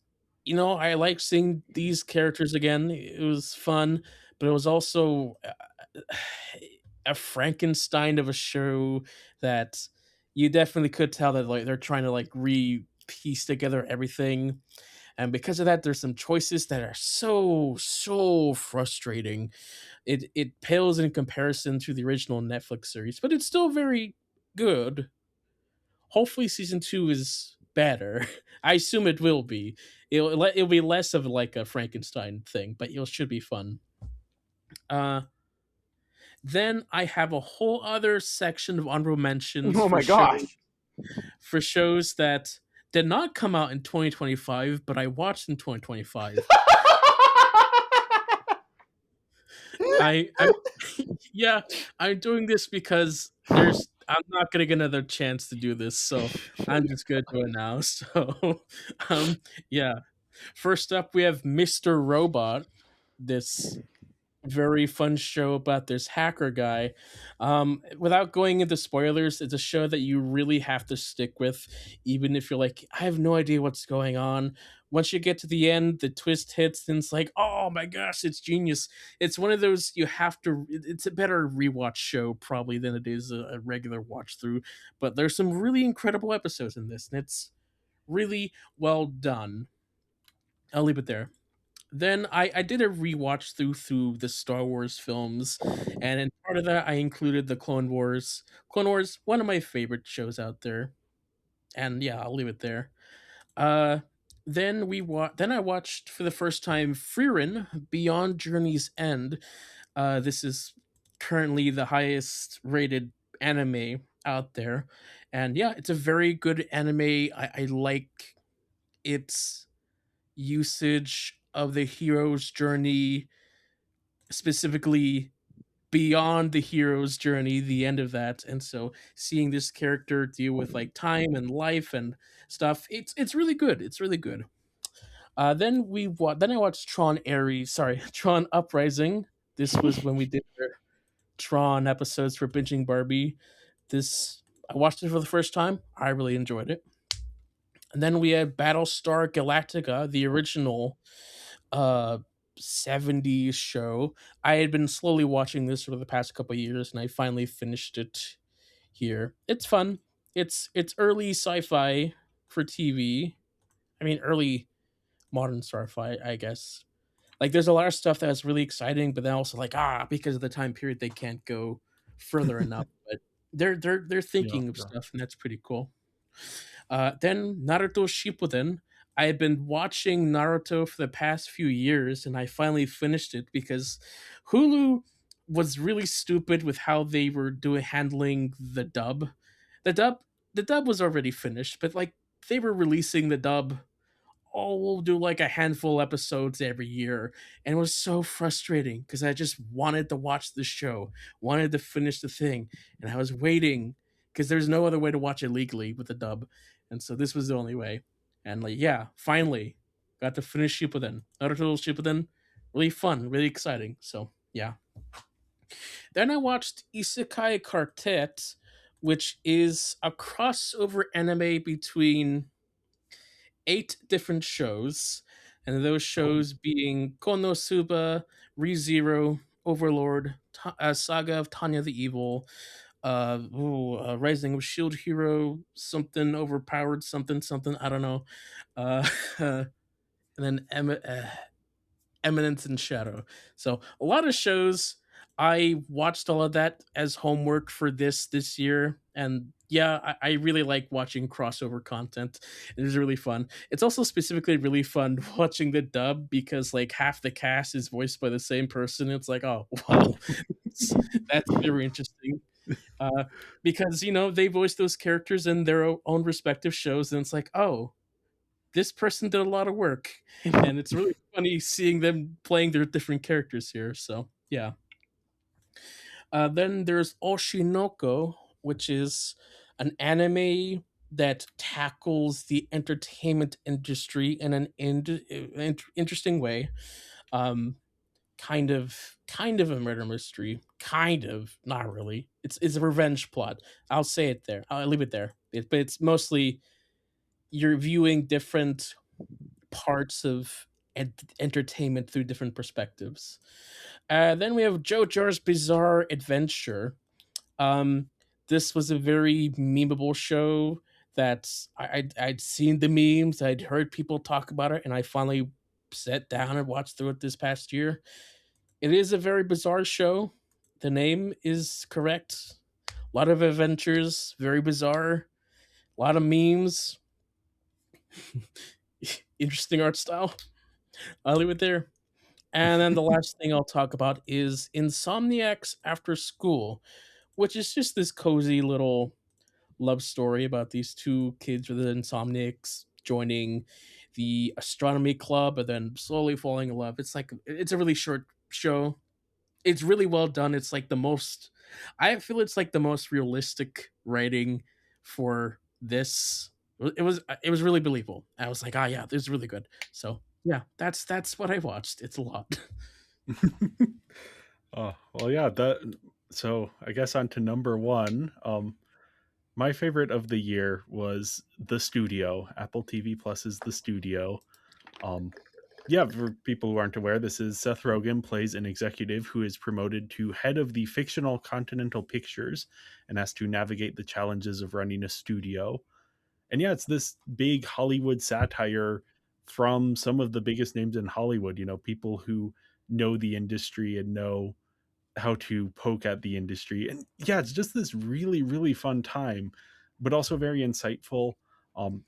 I like seeing these characters again. It was fun, but it was also a Frankenstein of a show that you definitely could tell that like they're trying to like piece together everything, and because of that there's some choices that are so frustrating. It pales in comparison to the original Netflix series, but it's still very good. Hopefully season 2 is better. I assume it will be. It'll be less of like a Frankenstein thing, but it should be fun. uh then I have a whole other section of honorable mentions Oh my gosh. for shows that did not come out in 2025, but I watched in 2025. I yeah, I'm doing this because I'm not gonna get another chance to do this, so I'm just gonna do it now. So yeah. First up we have Mr. Robot, this very fun show about this hacker guy. Without going into spoilers, it's a show that you really have to stick with, even if you're like, I have no idea what's going on. Once you get to the end, the twist hits, and it's like, oh my gosh, it's genius. It's one of those you have to. It's a better rewatch show probably than it is a regular watch through. But there's some really incredible episodes in this, and it's really well done. I'll leave it there. Then I did a rewatch through the Star Wars films, and in part of that I included the Clone Wars. Clone Wars, one of my favorite shows out there, and yeah, I'll leave it there. Uh, then I watched for the first time Frieren Beyond Journey's End. This is currently the highest rated anime out there, and yeah, it's a very good anime. I like its usage of the hero's journey, specifically beyond the hero's journey, the end of that. And so seeing this character deal with like time and life and stuff, it's really good. It's really good. Then I watched Tron Ares, sorry, Tron Uprising. This was when we did our Tron episodes for binging Barbie. This I watched it for the first time. I really enjoyed it. And then we had Battlestar Galactica, the original uh 70s show. I had been slowly watching this for the past couple of years and I finally finished it here. It's fun. It's early sci-fi for TV. I mean early modern sci-fi, I guess. Like there's a lot of stuff that's really exciting, but then also like because of the time period they can't go further enough. But they're Yeah, thinking of yeah. stuff and that's pretty cool. Then Naruto Shippuden. I had been watching Naruto for the past few years, and I finally finished it because Hulu was really stupid with how they were doing handling the dub. The dub, the dub was already finished, but like they were releasing the dub. Oh, we'll do like a handful of episodes every year, and it was so frustrating because I just wanted to watch the show, wanted to finish the thing, and I was waiting because there's no other way to watch it legally with the dub, and so this was the only way. And like, yeah, finally got to finish Shippuden, Naruto Shippuden, really fun, really exciting. So yeah. Then I watched Isekai Quartet, which is a crossover anime between 8 different shows, and those Oh, shows being Konosuba, ReZero, Overlord, Saga of Tanya the Evil, Rising of Shield Hero, something overpowered, something something, I don't know, and then Eminence in Shadow. So a lot of shows. I watched all of that as homework for this year, and yeah, I really like watching crossover content. It is really fun. It's also specifically really fun watching the dub because like half the cast is voiced by the same person. It's like, oh wow, that's, that's very interesting. Uh, because they voice those characters in their own respective shows, and it's like, oh, this person did a lot of work, and it's really funny seeing them playing their different characters here. So yeah. Then there's Oshinoko, which is an anime that tackles the entertainment industry in an interesting way. Um, kind of a murder mystery. Kind of, not really. It's a revenge plot. I'll say it there. I'll leave it there. But it's mostly you're viewing different parts of entertainment through different perspectives. Then we have JoJo's Bizarre Adventure. Um, this was a very memeable show that I'd seen the memes, I'd heard people talk about it, and I finally sat down and watched through it this past year. It is a very bizarre show. The name is correct. A lot of adventures, very bizarre. A lot of memes. Interesting art style. I'll leave it there. And then the last thing I'll talk about is Insomniacs After School, which is just this cozy little love story about these two kids with the insomniacs joining the astronomy club and then slowly falling in love. It's a really short show. It's really well done. It's like the most I feel it's like the most realistic writing for this. It was really believable. I was like, yeah, this is really good. So yeah, that's what I watched. It's a lot. oh well, yeah. That so I guess on to number one. My favorite of the year was The Studio. Apple TV Plus is The Studio. Um, yeah, for people who aren't aware, this is Seth Rogen plays an executive who is promoted to head of the fictional Continental Pictures and has to navigate the challenges of running a studio. And yeah, it's this big Hollywood satire from some of the biggest names in Hollywood, people who know the industry and know how to poke at the industry. And yeah, it's just this really, really fun time, but also very insightful.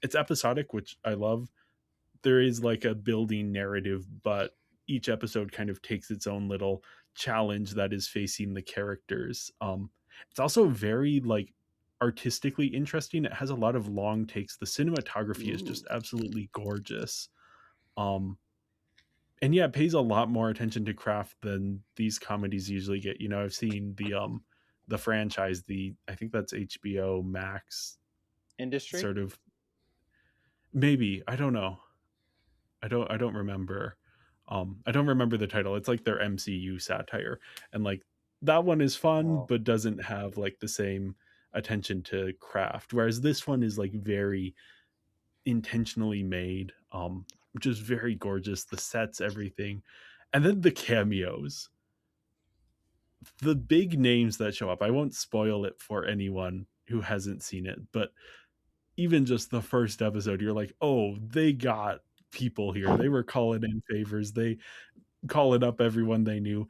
It's episodic, which I love. There is like a building narrative, but each episode kind of takes its own little challenge that is facing the characters. It's also very like artistically interesting. It has a lot of long takes. The cinematography is Ooh. just absolutely gorgeous. Um, and yeah, it pays a lot more attention to craft than these comedies usually get. I've seen the franchise, I think that's HBO Max Industry. sort of, maybe, I don't know. I don't remember. I don't remember the title. It's like their MCU satire. And like that one is fun Oh, but doesn't have like the same attention to craft, whereas this one is like very intentionally made, which is very gorgeous. The sets, everything. And then the cameos, the big names that show up. I won't spoil it for anyone who hasn't seen it, but even just the first episode, you're like, oh, they got people here. They were calling in favors. They calling up everyone they knew.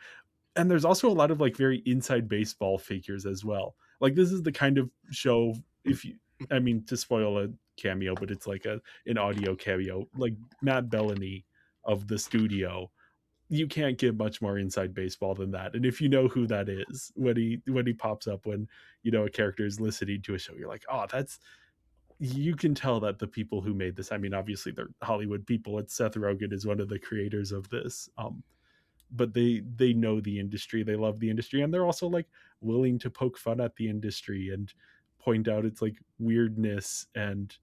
And there's also a lot of like very inside baseball figures as well. Like this is the kind of show, if you, I mean, to spoil a cameo, but it's like an audio cameo, like Matt Bellany of the studio. You can't get much more inside baseball than that. And if you know who that is, when he pops up, when a character is listening to a show, you're like, oh, that's, you can tell that the people who made this, I mean, obviously they're Hollywood people. It's Seth Rogen is one of the creators of this. But they know the industry, they love the industry, and they're also like willing to poke fun at the industry and point out its like weirdness and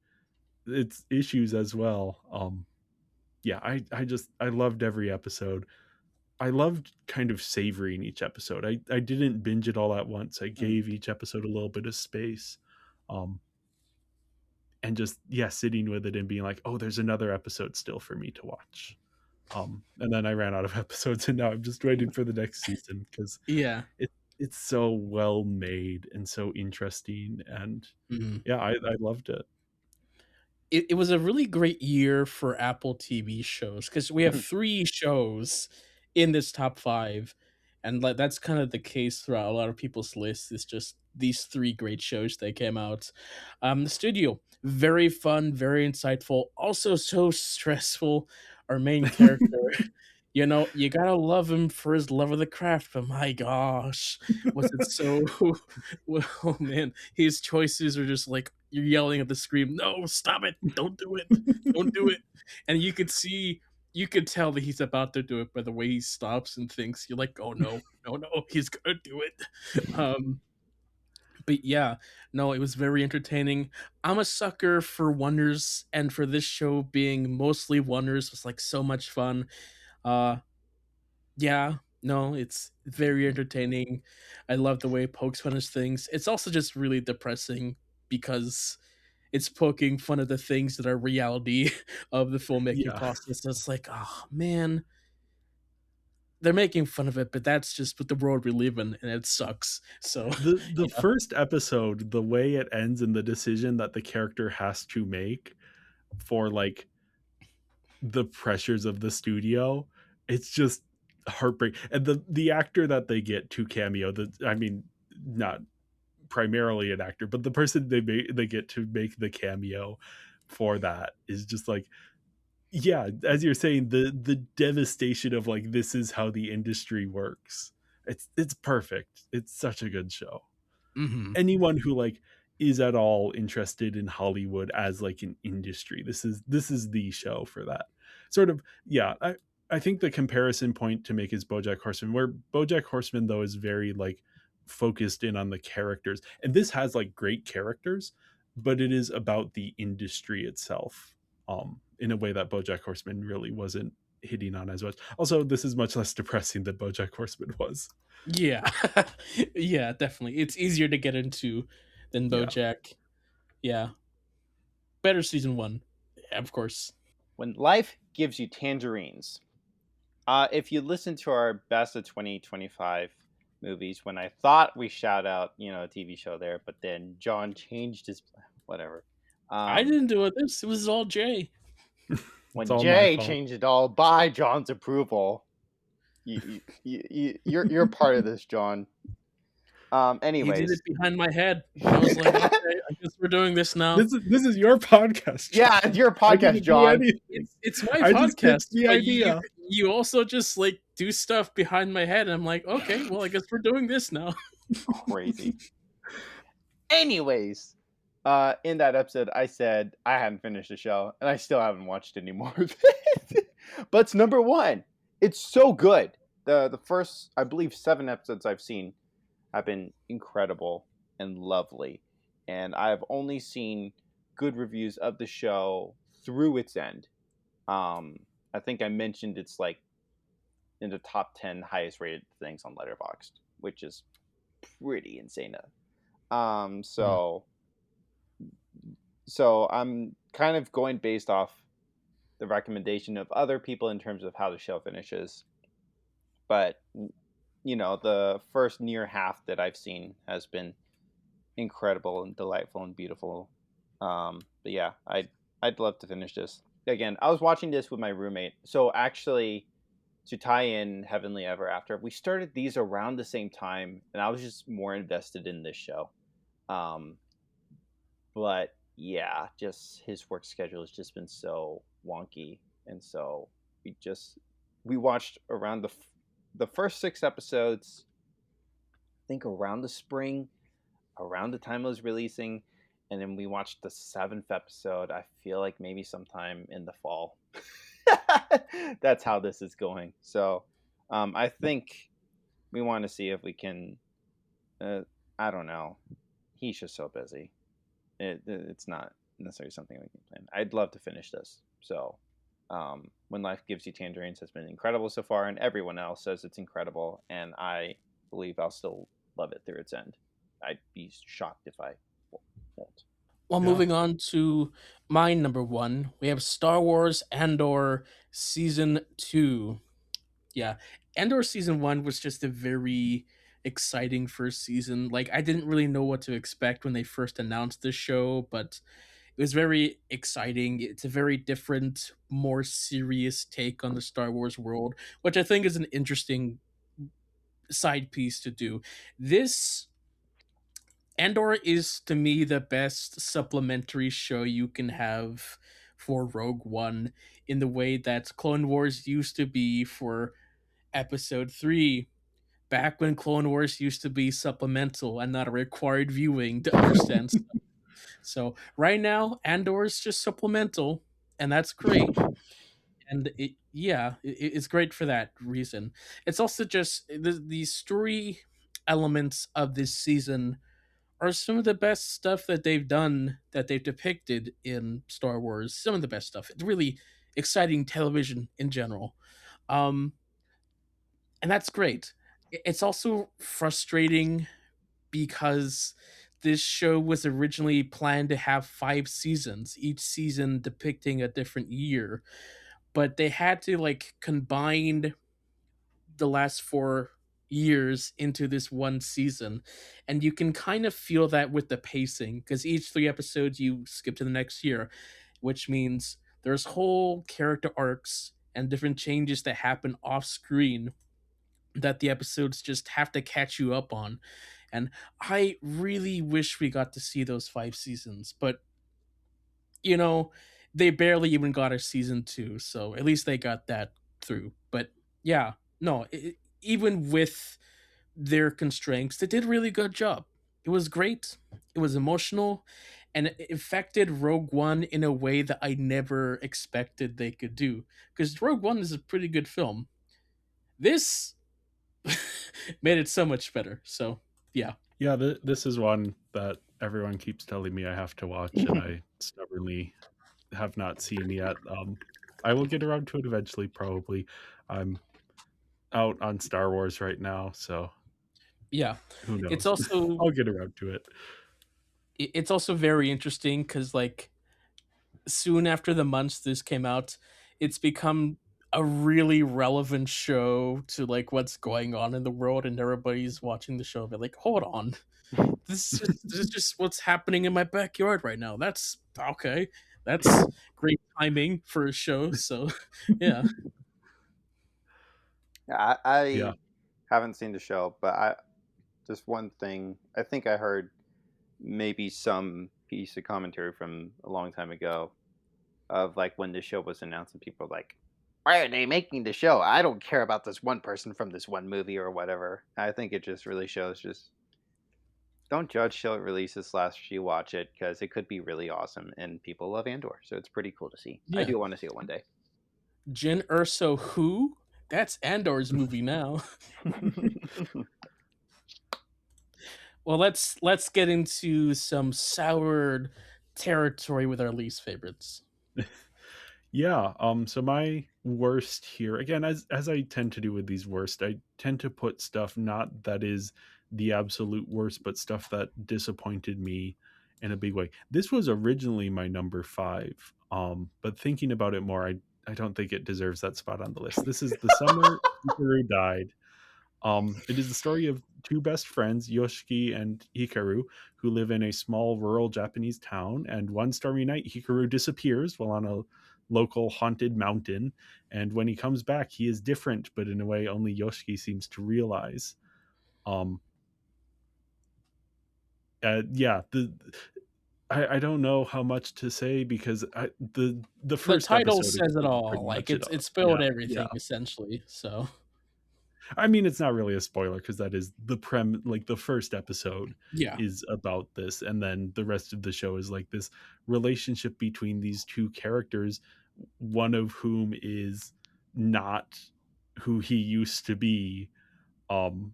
its issues as well. Yeah, I loved every episode. I loved kind of savoring each episode. I didn't binge it all at once. I mm. gave each episode a little bit of space. Um and just, yeah, sitting with it and being like, oh, there's another episode still for me to watch. And then I ran out of episodes, and now I'm just waiting for the next season because Yeah. it's so well made and so interesting. And Mhm. yeah, I loved it. It was a really great year for Apple TV shows because we have 3 shows in this top 5, and, like, that's kind of the case throughout a lot of people's lists. It's just these 3 great shows that came out. The studio, very fun, very insightful, also so stressful. Our main character, you gotta love him for his love of the craft, but my gosh, was it so well, oh man, his choices are just like you're yelling at the screen, "No, stop it! Don't do it! Don't do it!" And you could tell that he's about to do it by the way he stops and thinks. You're like, "Oh no, no, no, he's gonna do it." But yeah, no, it was very entertaining. I'm a sucker for wonders, and for this show being mostly wonders was like so much fun. Uh, yeah, no, it's very entertaining. I love the way it pokes fun at things. It's also just really depressing because it's poking fun at the things that are reality of the filmmaking Yeah. process. It's like, oh man, they're making fun of it, but that's just what the world we live in, and it sucks. So, The yeah. first episode, the way it ends and the decision that the character has to make for like the pressures of the studio, it's just heartbreak. And the actor that they get to cameo, I mean, not primarily an actor, but the person they get to make the cameo for that is just like, yeah, as you're saying, the devastation of like, this is how the industry works. It's perfect. It's such a good show. Mhm. Anyone who like is at all interested in Hollywood as like an industry, this is the show for that. Sort of, yeah. I think the comparison point to make is BoJack Horseman, where BoJack Horseman though is very like focused in on the characters, and this has like great characters, but it is about the industry itself, in a way that BoJack Horseman really wasn't hitting on as much. Also, this is much less depressing than BoJack Horseman was. Yeah. Yeah, definitely. It's easier to get into than Yeah. BoJack. Yeah. Better season 1. Of course. When life gives you tangerines. If you listen to our best of 2025 movies, when I thought we shout out, a TV show there, but then John changed his whatever. I Um, didn't do it. This it was all Jay. When all my Jay fault. changed it all by John's approval. You're part of this, John. He did Anyways, it behind my head. I was like, okay, I guess we're doing this now. This is your podcast. John. yeah, it's your I podcast, didn't do John. anything. It's my I just podcast. pitched the but idea. You also just like do stuff behind my head, and I'm like, okay, well, I guess we're doing this now. Crazy. Anyways, in that episode, I said I hadn't finished the show, and I still haven't watched any more of it. But it's number one. It's so good. The first, I believe, 7 episodes I've seen have been incredible and lovely, and I've only seen good reviews of the show through its end. I think I mentioned it's like in the top 10 highest rated things on Letterboxd, which is pretty insane. So I'm kind of going based off the recommendation of other people in terms of how the show finishes. But the first near half that I've seen has been incredible and delightful and beautiful. But yeah, I'd love to finish this. Again, I was watching this with my roommate. So actually, to tie in Heavenly Ever After, we started these around the same time, and I was just more invested in this show. But yeah, just his work schedule has just been so wonky, and so we watched around the first 6 episodes, I think around the spring, around the time it was releasing, and then we watched the 7th episode, I feel like maybe sometime in the fall. That's how this is going. So I think we want to see if we can, I don't know. He's just so busy. It's not necessarily something we can plan. I'd love to finish this. So When Life Gives You Tangerines has been incredible so far, and everyone else says it's incredible, and I believe I'll still love it through its end. I'd be shocked if I won't. Well, Yeah. moving on to my number 1, we have Star Wars Andor Season 2. Yeah, Andor Season 1 was just a very exciting first season. Like, I didn't really know what to expect when they first announced this show, but it was very exciting. It's a very different, more serious take on the Star Wars world, which I think is an interesting side piece to do. This Andor is to me the best supplementary show you can have for Rogue One, in the way that Clone Wars used to be for Episode 3, back when Clone Wars used to be supplemental and not a required viewing to understand stuff. So right now, Andor is just supplemental, and that's great. And it's great for that reason. It's also just the story elements of this season are some of the best stuff that they've done, that they've depicted in Star Wars. Some of the best stuff. It's really exciting television in general. And that's great. It's also frustrating because this show was originally planned to have 5 seasons, each season depicting a different year, but they had to like combine the last 4 years into this one season, and you can kind of feel that with the pacing, because each 3 episodes you skip to the next year, which means there's whole character arcs and different changes that happen off screen that the episodes just have to catch you up on. And I really wish we got to see those 5 seasons, but they barely even got a season 2, so at least they got that through. But yeah, no, even with their constraints, they did a really good job. It was great. It was emotional, and it affected Rogue One in a way that I never expected they could do. Because Rogue One is a pretty good film. This made it so much better. So yeah. Yeah, this is one that everyone keeps telling me I have to watch, and I stubbornly have not seen yet. I will get around to it eventually, probably. I'm out on Star Wars right now, so Yeah. who knows? It's also I'll get around to it. It's also very interesting because like soon after the months this came out, it's become a really relevant show to like what's going on in the world, and everybody's watching the show. But like, hold on, this is just what's happening in my backyard right now. That's okay. That's great timing for a show. So, yeah. Yeah, Yeah. I haven't seen the show, but I just one thing. I think I heard maybe some piece of commentary from a long time ago of like when the show was announced, and people were like, "Why are they making the show? I don't care about this one person from this one movie or whatever." I think it just really shows just don't judge till it releases slash you watch it because it could be really awesome and people love Andor, so it's pretty cool to see. I Yeah. do want to see it one day. Jin Urso who? That's Andor's movie now. Well, let's get into some soured territory with our least favorites. Yeah. So my worst here, again, as I tend to do with these worst, I tend to put stuff not that is the absolute worst, but stuff that disappointed me in a big way. This was originally my number 5. But thinking about it more, I don't think it deserves that spot on the list. This is The Summer Hikaru Died. It is the story of two best friends, Yoshiki and Hikaru, who live in a small rural Japanese town. And one stormy night, Hikaru disappears while on a local haunted mountain. And when he comes back, he is different, but in a way only Yoshiki seems to realize. Um, yeah, I don't know how much to say because the The first title episode says it explains all. pretty Like much it it all. spilled Yeah, everything yeah. essentially. So I mean, it's not really a spoiler because that is the like the first episode yeah. is about this, and then the rest of the show is like this relationship between these two characters, one of whom is not who he used to be. Um,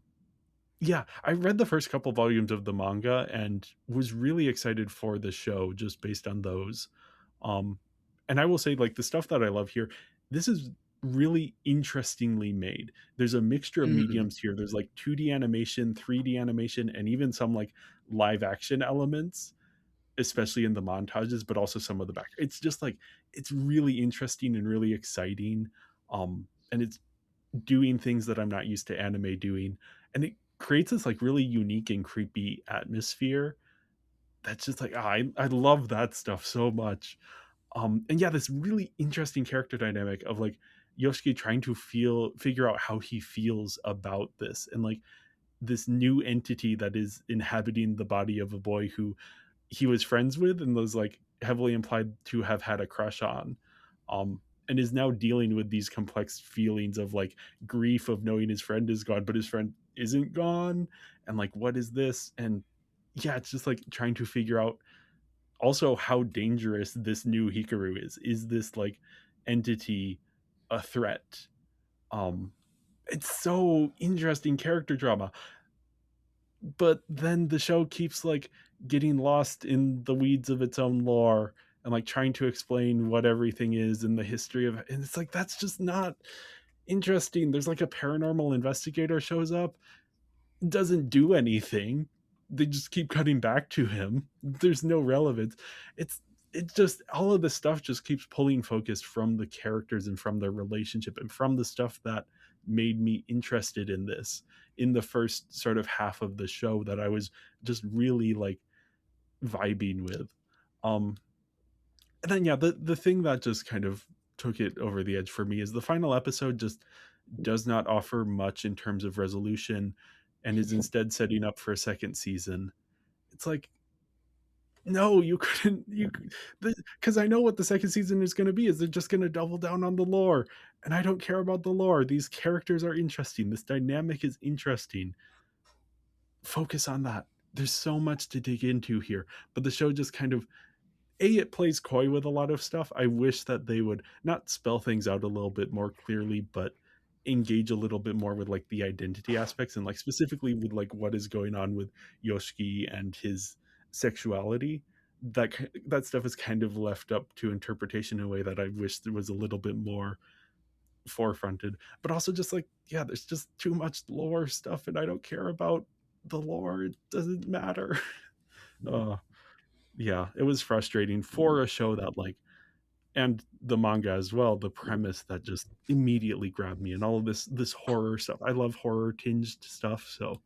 yeah, I read the first couple volumes of the manga and was really excited for the show just based on those. Um, and I will say, like, the stuff that I love here, this is really interestingly made. There's a mixture of Mm. mediums here. There's like 2D animation, 3D animation, and even some like live action elements, especially in the montages, but also some of the back. It's just like it's really interesting and really exciting. And it's doing things that I'm not used to anime doing. And it creates this like really unique and creepy atmosphere that's just like I love that stuff so much. And yeah, this really interesting character dynamic of like Yoshiki trying to figure out how he feels about this and like this new entity that is inhabiting the body of a boy who he was friends with and was like heavily implied to have had a crush on. And is now dealing with these complex feelings of like grief of knowing his friend is gone, but his friend isn't gone. And like, what is this? And yeah, it's just like trying to figure out also how dangerous this new Hikaru is. Is this like entity a threat? Um, it's so interesting character drama. But then the show keeps like getting lost in the weeds of its own lore and like trying to explain what everything is in the history of it. And it's like that's just not interesting. There's like a paranormal investigator shows up, doesn't do anything. They just keep cutting back to him. There's no relevance. It's it just all of the stuff just keeps pulling focus from the characters and from their relationship and from the stuff that made me interested in this in the first sort of half of the show that I was just really like vibing with. Um and then yeah, the thing that just kind of took it over the edge for me is the final episode just does not offer much in terms of resolution and is instead setting up for a second season. It's like, no, you couldn't. Because I know what the second season is going to be. Is they're just going to double down on the lore, and I don't care about the lore. These characters are interesting. This dynamic is interesting. Focus on that. There's so much to dig into here, but the show just kind of it plays coy with a lot of stuff. I wish that they would not spell things out a little bit more clearly, but engage a little bit more with like the identity aspects and like specifically with like what is going on with Yoshiki and his sexuality. That stuff is kind of left up to interpretation in a way that I wish there was a little bit more forefronted. But also just like yeah, there's just too much lore stuff, and I don't care about the lore. It doesn't matter. uh, yeah, it was frustrating for a show that like and the manga as well, the premise that just immediately grabbed me and all of this horror stuff. I love horror tinged stuff, so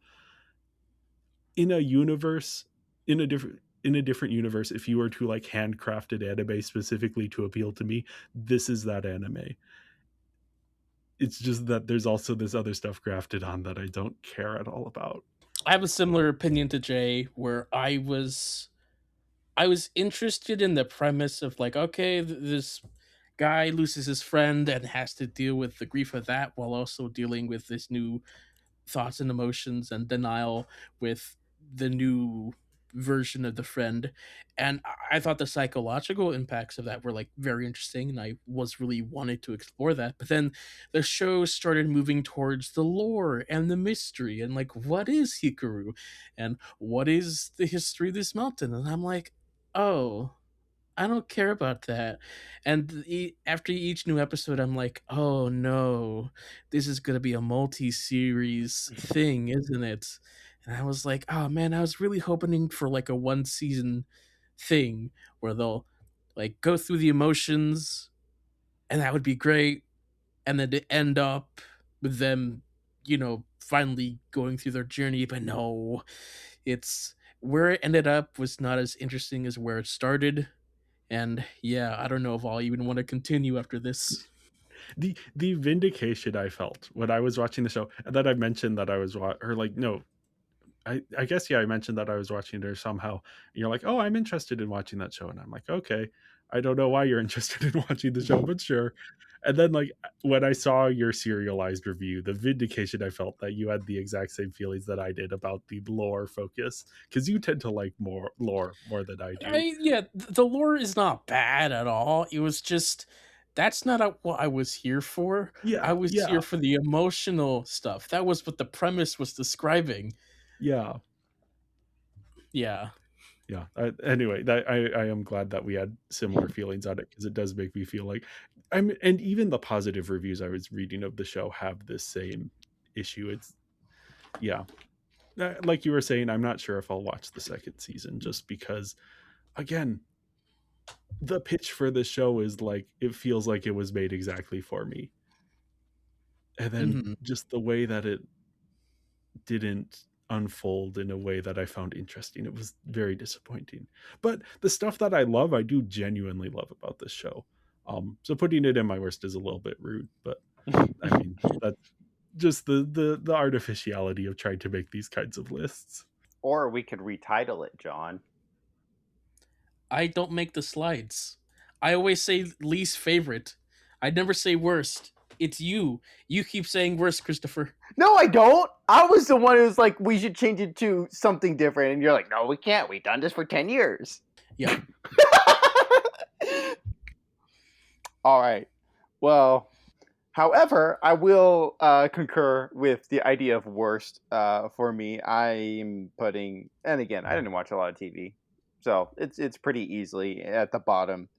in a universe in a different in a different universe, if you were to like handcrafted anime specifically to appeal to me, this is that anime. It's just that there's also this other stuff grafted on that I don't care at all about. I have a similar opinion to Jay, where I was interested in the premise of like, okay, this guy loses his friend and has to deal with the grief of that while also dealing with this new thoughts and emotions and denial with the new version of the friend. And I thought the psychological impacts of that were like very interesting, and I was really wanted to explore that. But then the show started moving towards the lore and the mystery and like, what is Hikaru and what is the history of this mountain? And I'm like, oh, I don't care about that. And after each new episode, I'm like, oh no, this is going to be a multi series thing, isn't it? And I was like, oh man, I was really hoping for like a one season thing where they'll like go through the emotions and that would be great. And then to end up with them, finally going through their journey. But no, it's where it ended up was not as interesting as where it started. And yeah, I don't know if I'll even want to continue after this. The vindication I felt when I was watching the show, and that I mentioned that I was or like no, I guess yeah, I mentioned that I was watching it or somehow. And you're like, oh, I'm interested in watching that show, and I'm like, okay, I don't know why you're interested in watching the show, but sure. And then like when I saw your serialized review, the vindication I felt that you had the exact same feelings that I did about the lore focus, because you tend to like more lore more than I do. Yeah, the lore is not bad at all. It was just that's not what I was here for. Yeah, I was yeah, here for the emotional stuff. That was what the premise was describing. yeah. Yeah. Yeah. Anyway, that I am glad that we had similar feelings on it, because it does make me feel like and even the positive reviews I was reading of the show have this same issue. It's yeah, like you were saying, I'm not sure if I'll watch the second season, just because again, the pitch for the show is like it feels like it was made exactly for me, and then Mhm. just the way that it didn't unfold in a way that I found interesting. It was very disappointing. But the stuff that I love, I do genuinely love about this show. So putting it in my worst is a little bit rude, but I mean that's just the artificiality of trying to make these kinds of lists. Or we could retitle it, John. I don't make the slides. I always say least favorite. I never say worst. It's you. You keep saying worst, Christopher. No, I don't. I was the one who was like, we should change it to something different. And you're like, no, we can't. We've done this for 10 years. Yeah. All right. Well, however, I will concur with the idea of worst for me. I'm putting, and again, I didn't watch a lot of TV, so it's pretty easily at the bottom.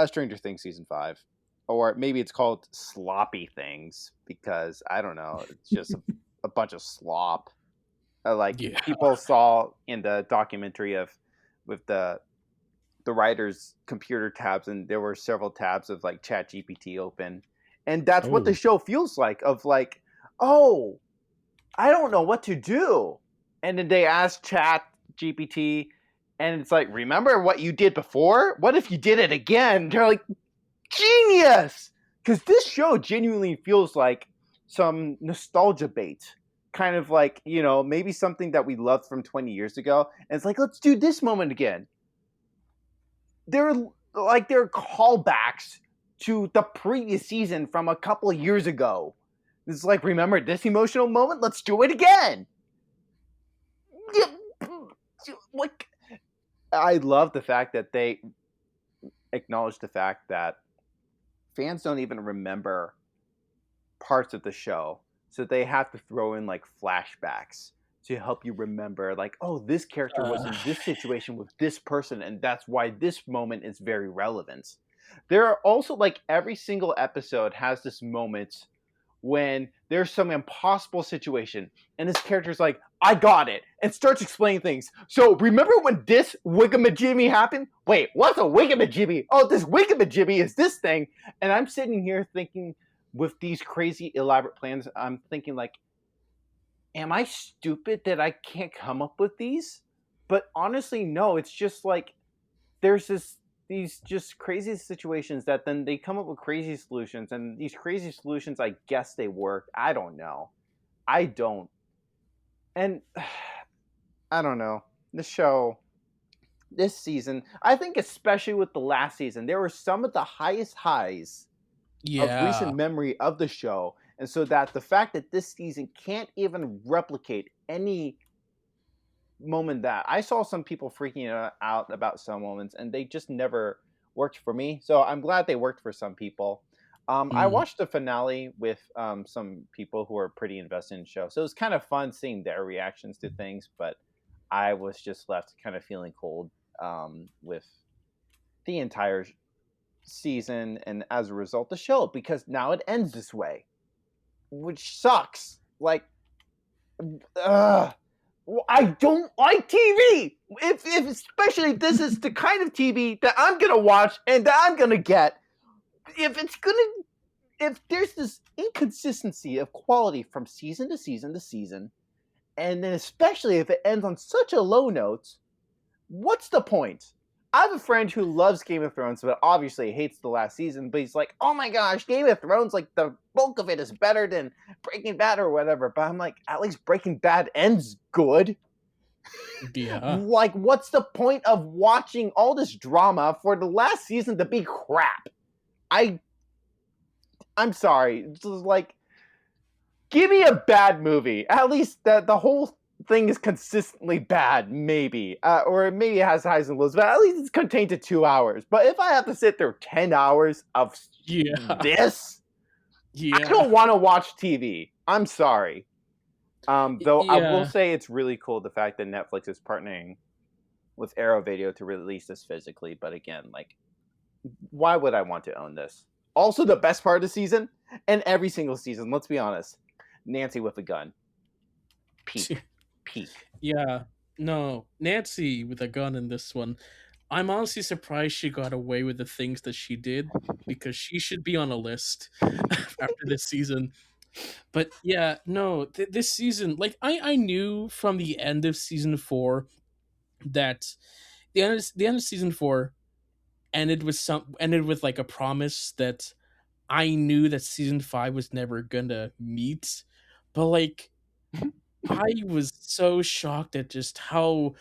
Stranger Things season 5, or maybe it's called Sloppy Things, because I don't know, it's just a bunch of slop. Like Yeah. people saw in the documentary with the writer's computer tabs, and there were several tabs of like Chat GPT open, and that's what the Oh. show feels like. Of like, oh, I don't know what to do, and then they ask Chat GPT, and it's like, remember what you did before? What if you did it again? They're like, genius, because this show genuinely feels like some nostalgia bait. Kind of like, maybe something that we loved from 20 years ago. And it's like, let's do this moment again. They're callbacks to the previous season from a couple of years ago. It's like, remember this emotional moment? Let's do it again. I love the fact that they acknowledge the fact that fans don't even remember parts of the show, so they have to throw in like flashbacks to help you remember, like, oh, this character was in this situation with this person, and that's why this moment is very relevant. There are also, like, every single episode has this moment when there's some impossible situation, and this character's like, I got it, and starts explaining things. So remember when this Wiggamajimmy happened? Wait, what's a Wiggamajimmy? Oh, this Wiggamajimmy is this thing. And I'm sitting here thinking, with these crazy elaborate plans, I'm thinking like, am I stupid that I can't come up with these? But honestly, no. It's just like there's these just crazy situations that then they come up with crazy solutions, and these crazy solutions, I guess they work. I don't know. I don't. And I don't know. The show this season, I think especially with the last season, there were some of the highest highs of Yeah. recent memory of the show. And so that the fact that this season can't even replicate any moment that I saw some people freaking out about some moments, and they just never worked for me. So I'm glad they worked for some people. I Mm. watched the finale with some people who are pretty invested in the show, so it was kind of fun seeing their reactions to things. But I was just left kind of feeling cold with the entire season, and as a result, the show, because now it ends this way, which sucks. Like, ugh. I don't like TV. If especially if this is the kind of TV that I'm gonna watch and that I'm gonna get. If there's this inconsistency of quality from season to season to season, and then especially if it ends on such a low note, what's the point? I have a friend who loves Game of Thrones, but obviously hates the last season. But he's like, "Oh my gosh, Game of Thrones! Like the bulk of it is better than Breaking Bad or whatever." But I'm like, at least Breaking Bad ends good. Yeah. Like, what's the point of watching all this drama for the last season to be crap? I'm sorry. It's just like, give me a bad movie. At least the whole thing is consistently bad, maybe. Or maybe it has highs and lows, but at least it's contained to 2 hours. But if I have to sit through 10 hours of Yeah. this, I Yeah. don't want to watch TV. I'm sorry. Though I will Yeah. say it's really cool the fact that Netflix is partnering with Arrow Video to release this physically. But again, like, why would I want to own this? Also, the best part of the season, and every single season, let's be honest, Nancy with a gun. Peak. Peak. Yeah. No, Nancy with a gun in this one. I'm honestly surprised she got away with the things that she did, because she should be on a list after this season. But yeah, no, this season, like I knew from the end of season 4 that the end of season 4 ended with like a promise that I knew that season 5 was never gonna meet. But like I was so shocked at just how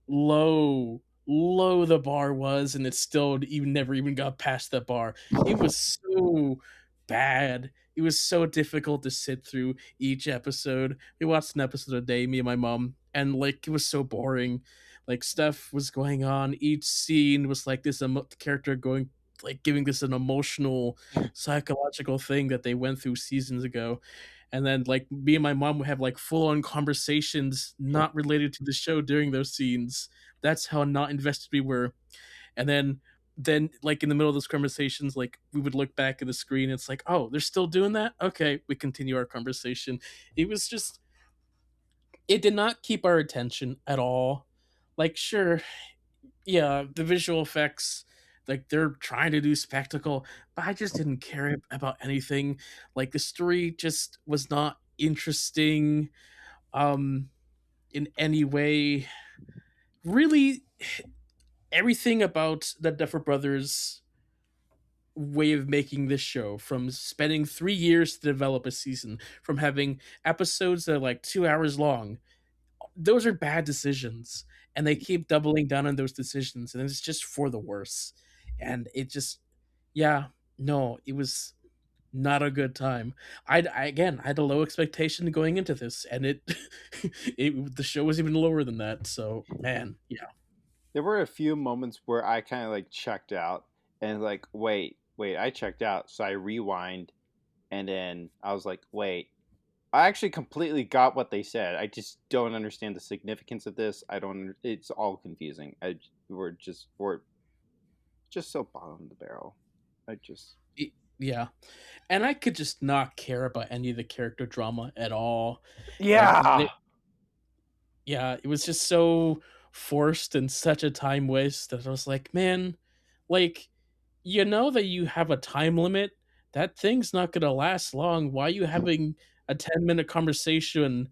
low the bar was, and it still even never even got past that bar. It was so bad. It was so difficult to sit through each episode. We watched an episode a day, me and my mom, and like it was so boring. Like stuff was going on. Each scene was like this character going like giving this an emotional psychological thing that they went through seasons ago. And then like me and my mom would have like full on conversations not related to the show during those scenes. That's how not invested we were. And then like in the middle of those conversations, like we would look back at the screen, it's like, oh, they're still doing that? Okay, we continue our conversation. It was just, it did not keep our attention at all. Like, sure, yeah, the visual effects, like they're trying to do spectacle, but I just didn't care about anything. Like the story just was not interesting um in any way. Really, everything about the Duffer Brothers way of making this show, from spending 3 years to develop a season, from having episodes that are like 2 hours long, those are bad decisions, and they keep doubling down on those decisions, and it's just for the worse. And it just, yeah, no, it was not a good time. I had a low expectation going into this, and the show was even lower than that. So man, yeah. There were a few moments where I kind of like checked out and like, wait, I checked out. So I rewind, and then I was like, wait, I actually completely got what they said. I just don't understand the significance of this. I don't. It's all confusing. We're just so bottom of the barrel. I just Yeah, and I could just not care about any of the character drama at all. Like, yeah. yeah, it was just so forced and such a time waste that I was like, man, like, you know that you have a time limit. That thing's not gonna last long. Why are you having a 10-minute conversation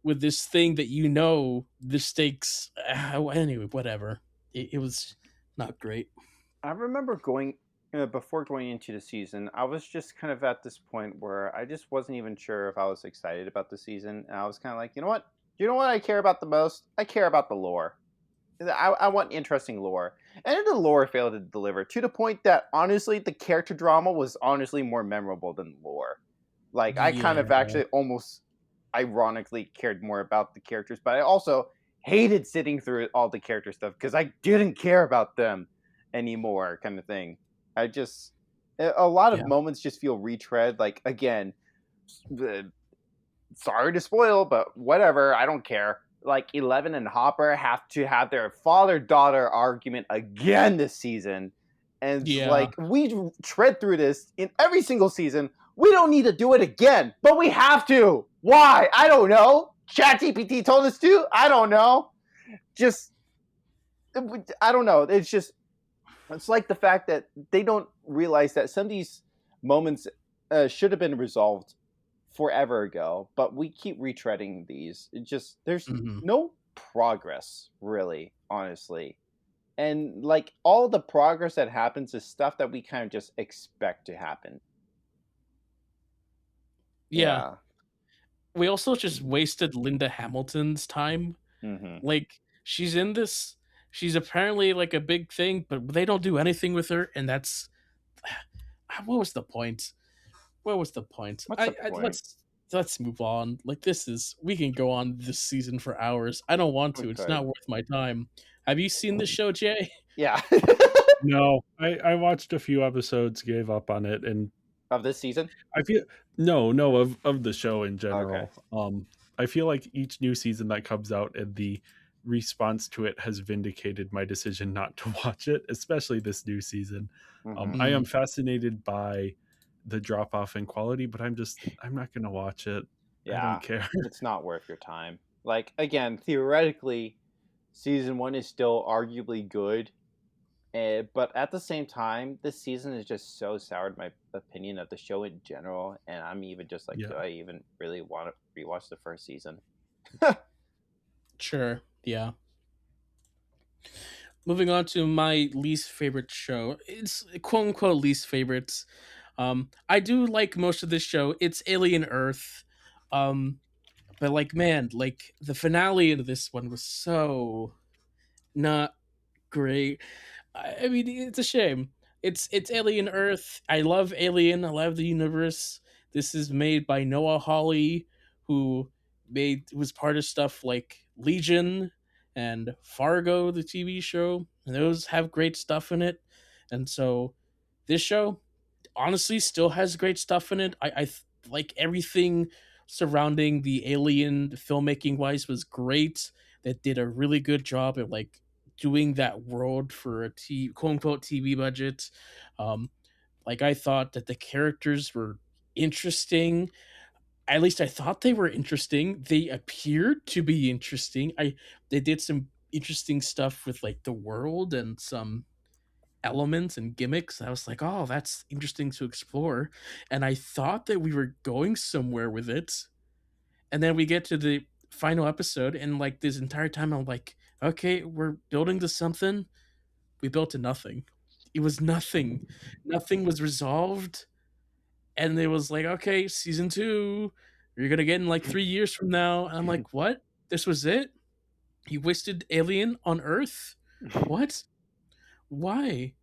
with this thing that you know the stakes. Anyway, whatever. It was not great. I remember going before going into the season. I was just kind of at this point where I just wasn't even sure if I was excited about the season, and I was kind of like, you know what? You know what I care about the most? I care about the lore. I want interesting lore, and the lore failed to deliver to the point that honestly, the character drama was honestly more memorable than the lore. Like I kind Yeah. of actually almost ironically cared more about the characters, but I also hated sitting through all the character stuff because I didn't care about them anymore, kind of thing. I just a lot of Yeah. moments just feel retread. Like again, sorry to spoil, but whatever, I don't care. Like Eleven and Hopper have to have their father-daughter argument again this season. And it's Yeah. like we tread through this in every single season. We don't need to do it again, but we have to. Why? I don't know. ChatGPT told us to. I don't know. Just I don't know. It's like the fact that they don't realize that some of these moments should have been resolved forever ago, but we keep retreading these. It just there's Mhm. no progress really, honestly. And like all the progress that happens is stuff that we kind of just expect to happen. Yeah. Yeah. We also just wasted Linda Hamilton's time. Mhm. Like she's in this she's apparently like a big thing, but they don't do anything with her, and that's what was the point? What was the point? What's the I point? let's move on. Like this is we can go on this season for hours. I don't want We to. It's could. not worth my time. Have you seen this show, Jay? Yeah. No, I watched a few episodes, gave up on it, and Of this season? I feel no of the show in Okay. general. I feel like each new season that comes out and the response to it has vindicated my decision not to watch it, especially this new season. Mhm. I am Mm, fascinated by the drop off in quality, but I'm not gonna watch it. I don't Yeah. care. It's not worth your time. Like again, theoretically, season 1 is still arguably good. But at the same time, this season has just so soured my opinion of the show in general, and I'm even just like, do Yeah. I even really want to rewatch the first season? sure. Yeah. Moving on to my least favorite show. It's quote unquote least favorites. I do like most of this show. It's Alien Earth. But like man, like the finale of this one was so not great. I mean, it's a shame. It's Alien Earth. I love Alien. I love the universe. This is made by Noah Hawley, who was part of stuff like Legion and Fargo, the TV show, and those have great stuff in it. And so this show honestly still has great stuff in it. Like everything surrounding the Alien filmmaking wise was great. That did a really good job at like doing that world for a quote unquote TV budget. Um, like I thought that the characters were interesting. At least I thought they were interesting. They appeared to be interesting. They did some interesting stuff with like the world and some elements and gimmicks. I was like, oh, that's interesting to explore. And I thought that we were going somewhere with it. And then we get to the final episode, and like this entire time, I'm like, okay, we're building to something. We built to nothing. It was nothing. Nothing was resolved. And it was like, okay, season two, you're gonna get in like 3 years from now. And I'm like, what? This was it? You wasted Alien on Earth? What? Why?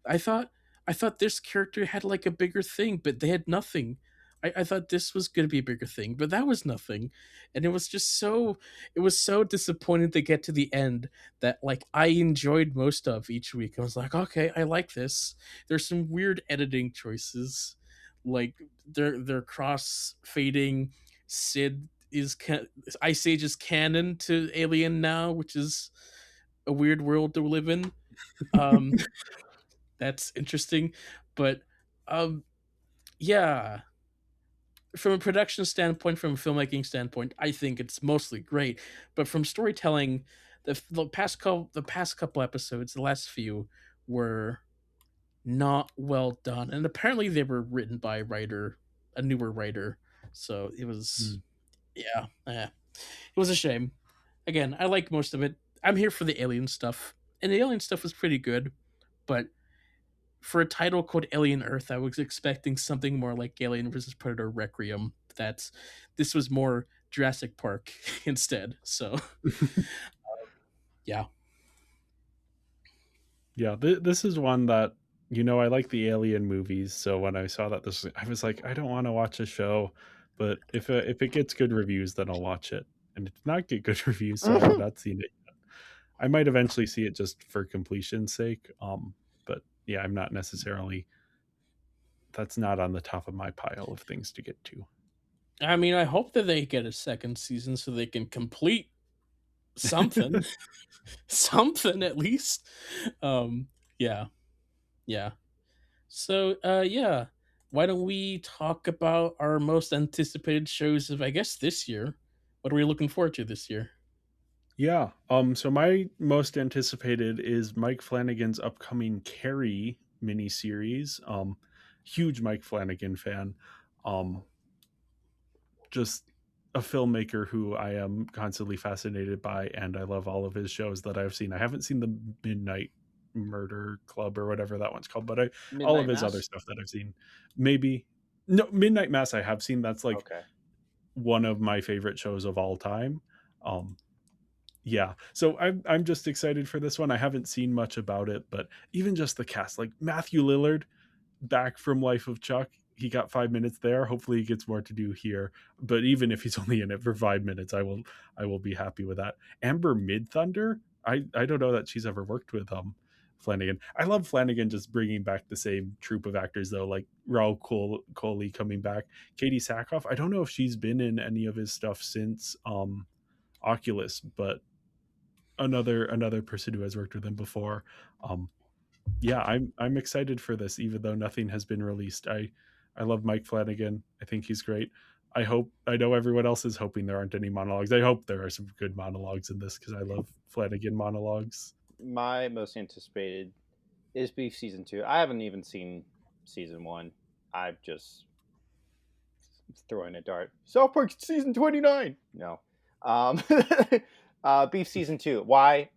I thought I thought this character had like a bigger thing, but they had nothing. I thought this was gonna be a bigger thing, but that was nothing. And it was so disappointing to get to the end that like I enjoyed most of each week. I was like, okay, I like this. There's some weird editing choices. Like they're cross fading. Sid is Ice Age is canon to Alien now, which is a weird world to live in. Um that's interesting. But um yeah, from a production standpoint, from a filmmaking standpoint, I think it's mostly great. But from storytelling, the past couple episodes, the last few were not well done. And apparently they were written by a newer writer. So it was Mm. yeah. It was a shame. Again, I like most of it. I'm here for the alien stuff, and the alien stuff was pretty good. But for a title called Alien Earth, I was expecting something more like Alien vs Predator Requiem. This was more Jurassic Park instead. So yeah, Yeah, this is one that, I like the Alien movies. So when I saw that this, I was like, I don't want to watch a show, but if it gets good reviews, then I'll watch it. And it did not get good reviews, so I have not seen it yet. I might eventually see it just for completion's sake. But yeah, I'm not necessarily. That's not on the top of my pile of things to get to. I mean, I hope that they get a second season so they can complete something, something at least. Yeah, yeah. So, yeah. Why don't we talk about our most anticipated shows of, I guess, this year? What are we looking forward to this year? Yeah. So my most anticipated is Mike Flanagan's upcoming Carrie miniseries. Huge Mike Flanagan fan. Um, just a filmmaker who I am constantly fascinated by, and I love all of his shows that I've seen. I haven't seen the Midnight Murder Club or whatever that one's called, but all of Midnight his other Mass. stuff that I've seen. Maybe no Midnight Mass I have seen. That's like Okay. one of my favorite shows of all time. Um, yeah, so I'm just excited for this one. I haven't seen much about it, but even just the cast, like Matthew Lillard, back from Life of Chuck, he got 5 minutes there. Hopefully, he gets more to do here. But even if he's only in it for 5 minutes, I will be happy with that. Amber Midthunder, I don't know that she's ever worked with Flanagan. I love Flanagan just bringing back the same troupe of actors though, like Raul Coley coming back, Katie Sackhoff. I don't know if she's been in any of his stuff since Oculus, but another person who has worked with him before. Um, yeah, I'm excited for this, even though nothing has been released. I love Mike Flanagan. I think he's great. I know everyone else is hoping there aren't any monologues. I hope there are some good monologues in this because I love Flanagan monologues. My most anticipated is Beef season 2. I haven't even seen season 1. I've just throwing a dart. South Park season 29. No. Um, Beef season 2. Why?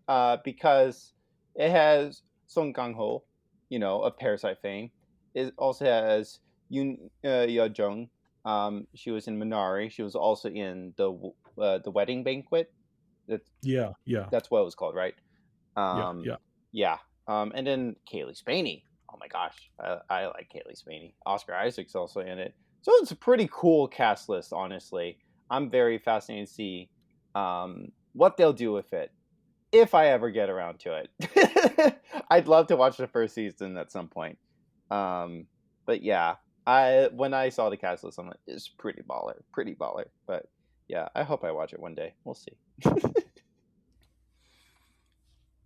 Because it has Song Kang Ho, of Parasite fame. It also has Yoon Yo Jung. She was in Minari. She was also in the Wedding Banquet. That's Yeah, yeah, that's what it was called, right? yeah, Um, yeah. yeah. And then Kaylee Spaney. Oh my gosh, I like Kaylee Spaney. Oscar Isaac's also in it. So it's a pretty cool cast list, honestly. I'm very fascinated to see what they'll do with it if I ever get around to it. I'd love to watch the first season at some point. But yeah, when I saw the cast list, I'm like, it's pretty baller. But yeah, I hope I watch it one day. We'll see.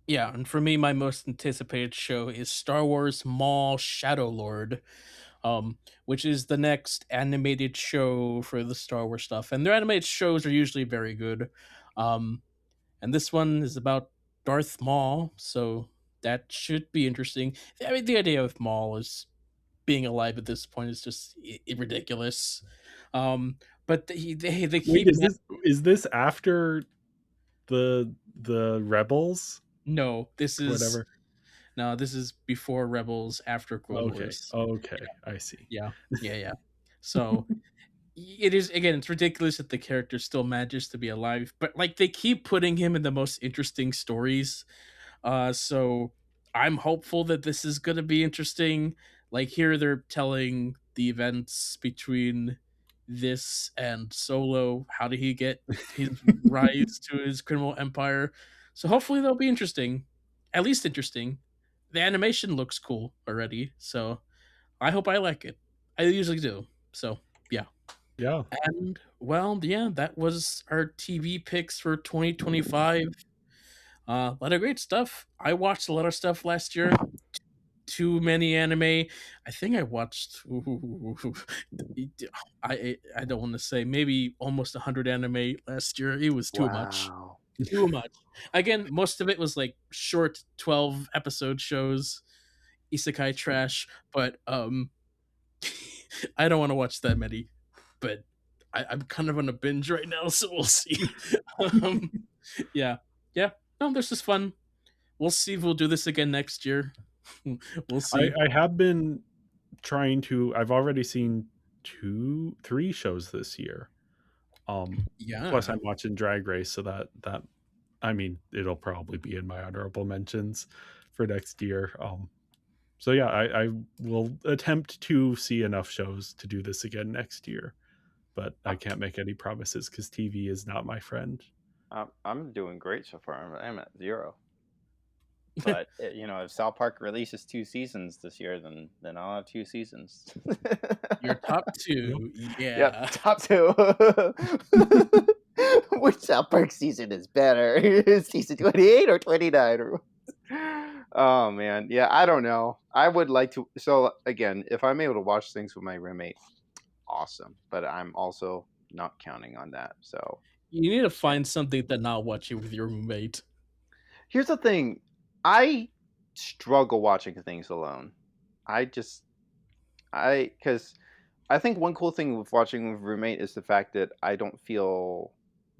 Yeah, and for me, my most anticipated show is Star Wars Maul Shadow Lord, which is the next animated show for the Star Wars stuff. And their animated shows are usually very good. Um, and this one is about Darth Maul, so that should be interesting. I mean, the idea of Maul is being alive at this point is just ridiculous. But they Wait, keep is this after the Rebels no, or whatever? this is before Rebels, after Clone Okay, Wars. okay, I see. Yeah, yeah. So it is, again, it's ridiculous that the character still manages to be alive, but like they keep putting him in the most interesting stories. So I'm hopeful that this is going to be interesting. Like here, they're telling the events between this and Solo. How did he get his rise to his criminal empire? So hopefully they'll be interesting, at least interesting. The animation looks cool already, so I hope I like it. I usually do. So yeah. Yeah. And well, yeah, that was our TV picks for 2025. A lot of great stuff. I watched a lot of stuff last year. Too many anime. I think I watched. I don't want to say, maybe almost 100 anime last year. It was too much. Wow. Too much. Again, most of it was like short 12 episode shows, isekai trash. But I don't want to watch that many. But I'm kind of on a binge right now, so we'll see. um, yeah, yeah. No, this is fun. We'll see if we'll do this again next year. We'll see. I have been trying to. I've already seen 3 shows this year. Yeah. Plus I'm watching Drag Race, so that I mean, it'll probably be in my honorable mentions for next year. So yeah, I will attempt to see enough shows to do this again next year, but I can't make any promises because TV is not my friend. I'm doing great so far. I'm at 0. But if South Park releases 2 seasons this year, then I'll have 2 seasons. Your top 2, yeah. Yep, top 2. Which South Park season is better? Season 28 or 29? Oh man, yeah, I don't know. I would like to. So again, if I'm able to watch things with my roommate, awesome. But I'm also not counting on that. So You need to find something to not watch it with your roommate. here's the thing. I struggle watching things alone. Because I think one cool thing with watching with a roommate is the fact that I don't feel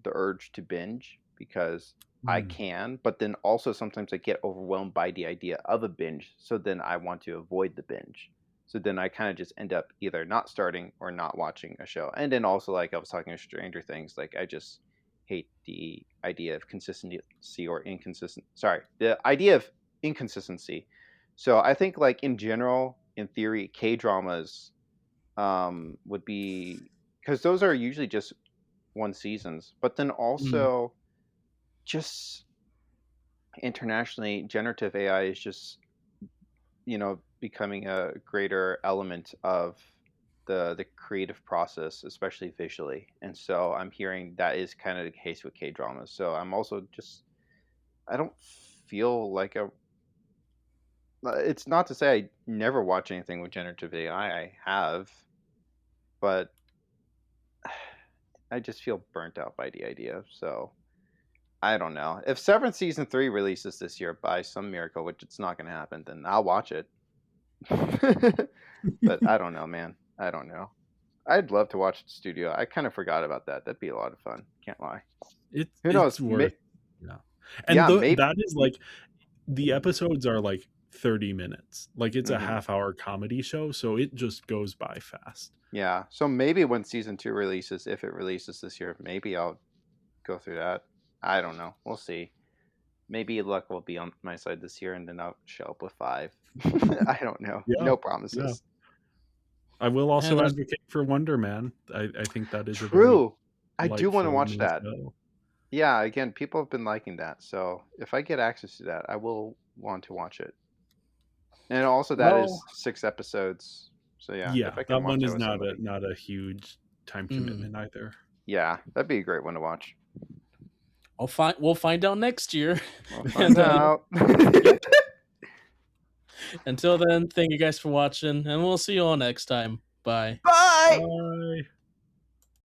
the urge to binge because I can, but then also sometimes I get overwhelmed by the idea of a binge. So then I want to avoid the binge. So then I kind of just end up either not starting or not watching a show. And then also, like I was talking to Stranger Things, like I just hate the idea of consistency or inconsistent. Sorry, the idea of inconsistency. So I think, like in general, in theory, K dramas would be, because those are usually just 1 seasons, but then also just internationally, generative AI is just becoming a greater element of the creative process, especially visually. And so I'm hearing that is kind of the case with K dramas. So I'm also just, I don't feel like it's not to say I never watch anything with generative AI. I have, but I just feel burnt out by the idea. So I don't know. If Severance season 3 releases this year by some miracle, which it's not going to happen, then I'll watch it. But I don't know, man. I don't know. I'd love to watch the studio. I kind of forgot about that. That'd be a lot of fun. Can't lie. Who knows? It's worth. Yeah. And that is like, the episodes are like 30 minutes. Like it's a half-hour comedy show, so it just goes by fast. Yeah. So maybe when season 2 releases, if it releases this year, maybe I'll go through that. I don't know. We'll see. Maybe luck will be on my side this year, and then I'll show up with 5. I don't know. Yeah. No promises. Yeah. I will also advocate for Wonder Man. I think that is true. I do want to watch that. Yeah, again, people have been liking that. So if I get access to that, I will want to watch it. And also that is 6 episodes. So yeah. Yeah, that one is not a huge time commitment either. Yeah, that'd be a great one to watch. We'll find out next year. We'll find out. Until then, thank you guys for watching, and we'll see you all next time. Bye. Bye. Bye.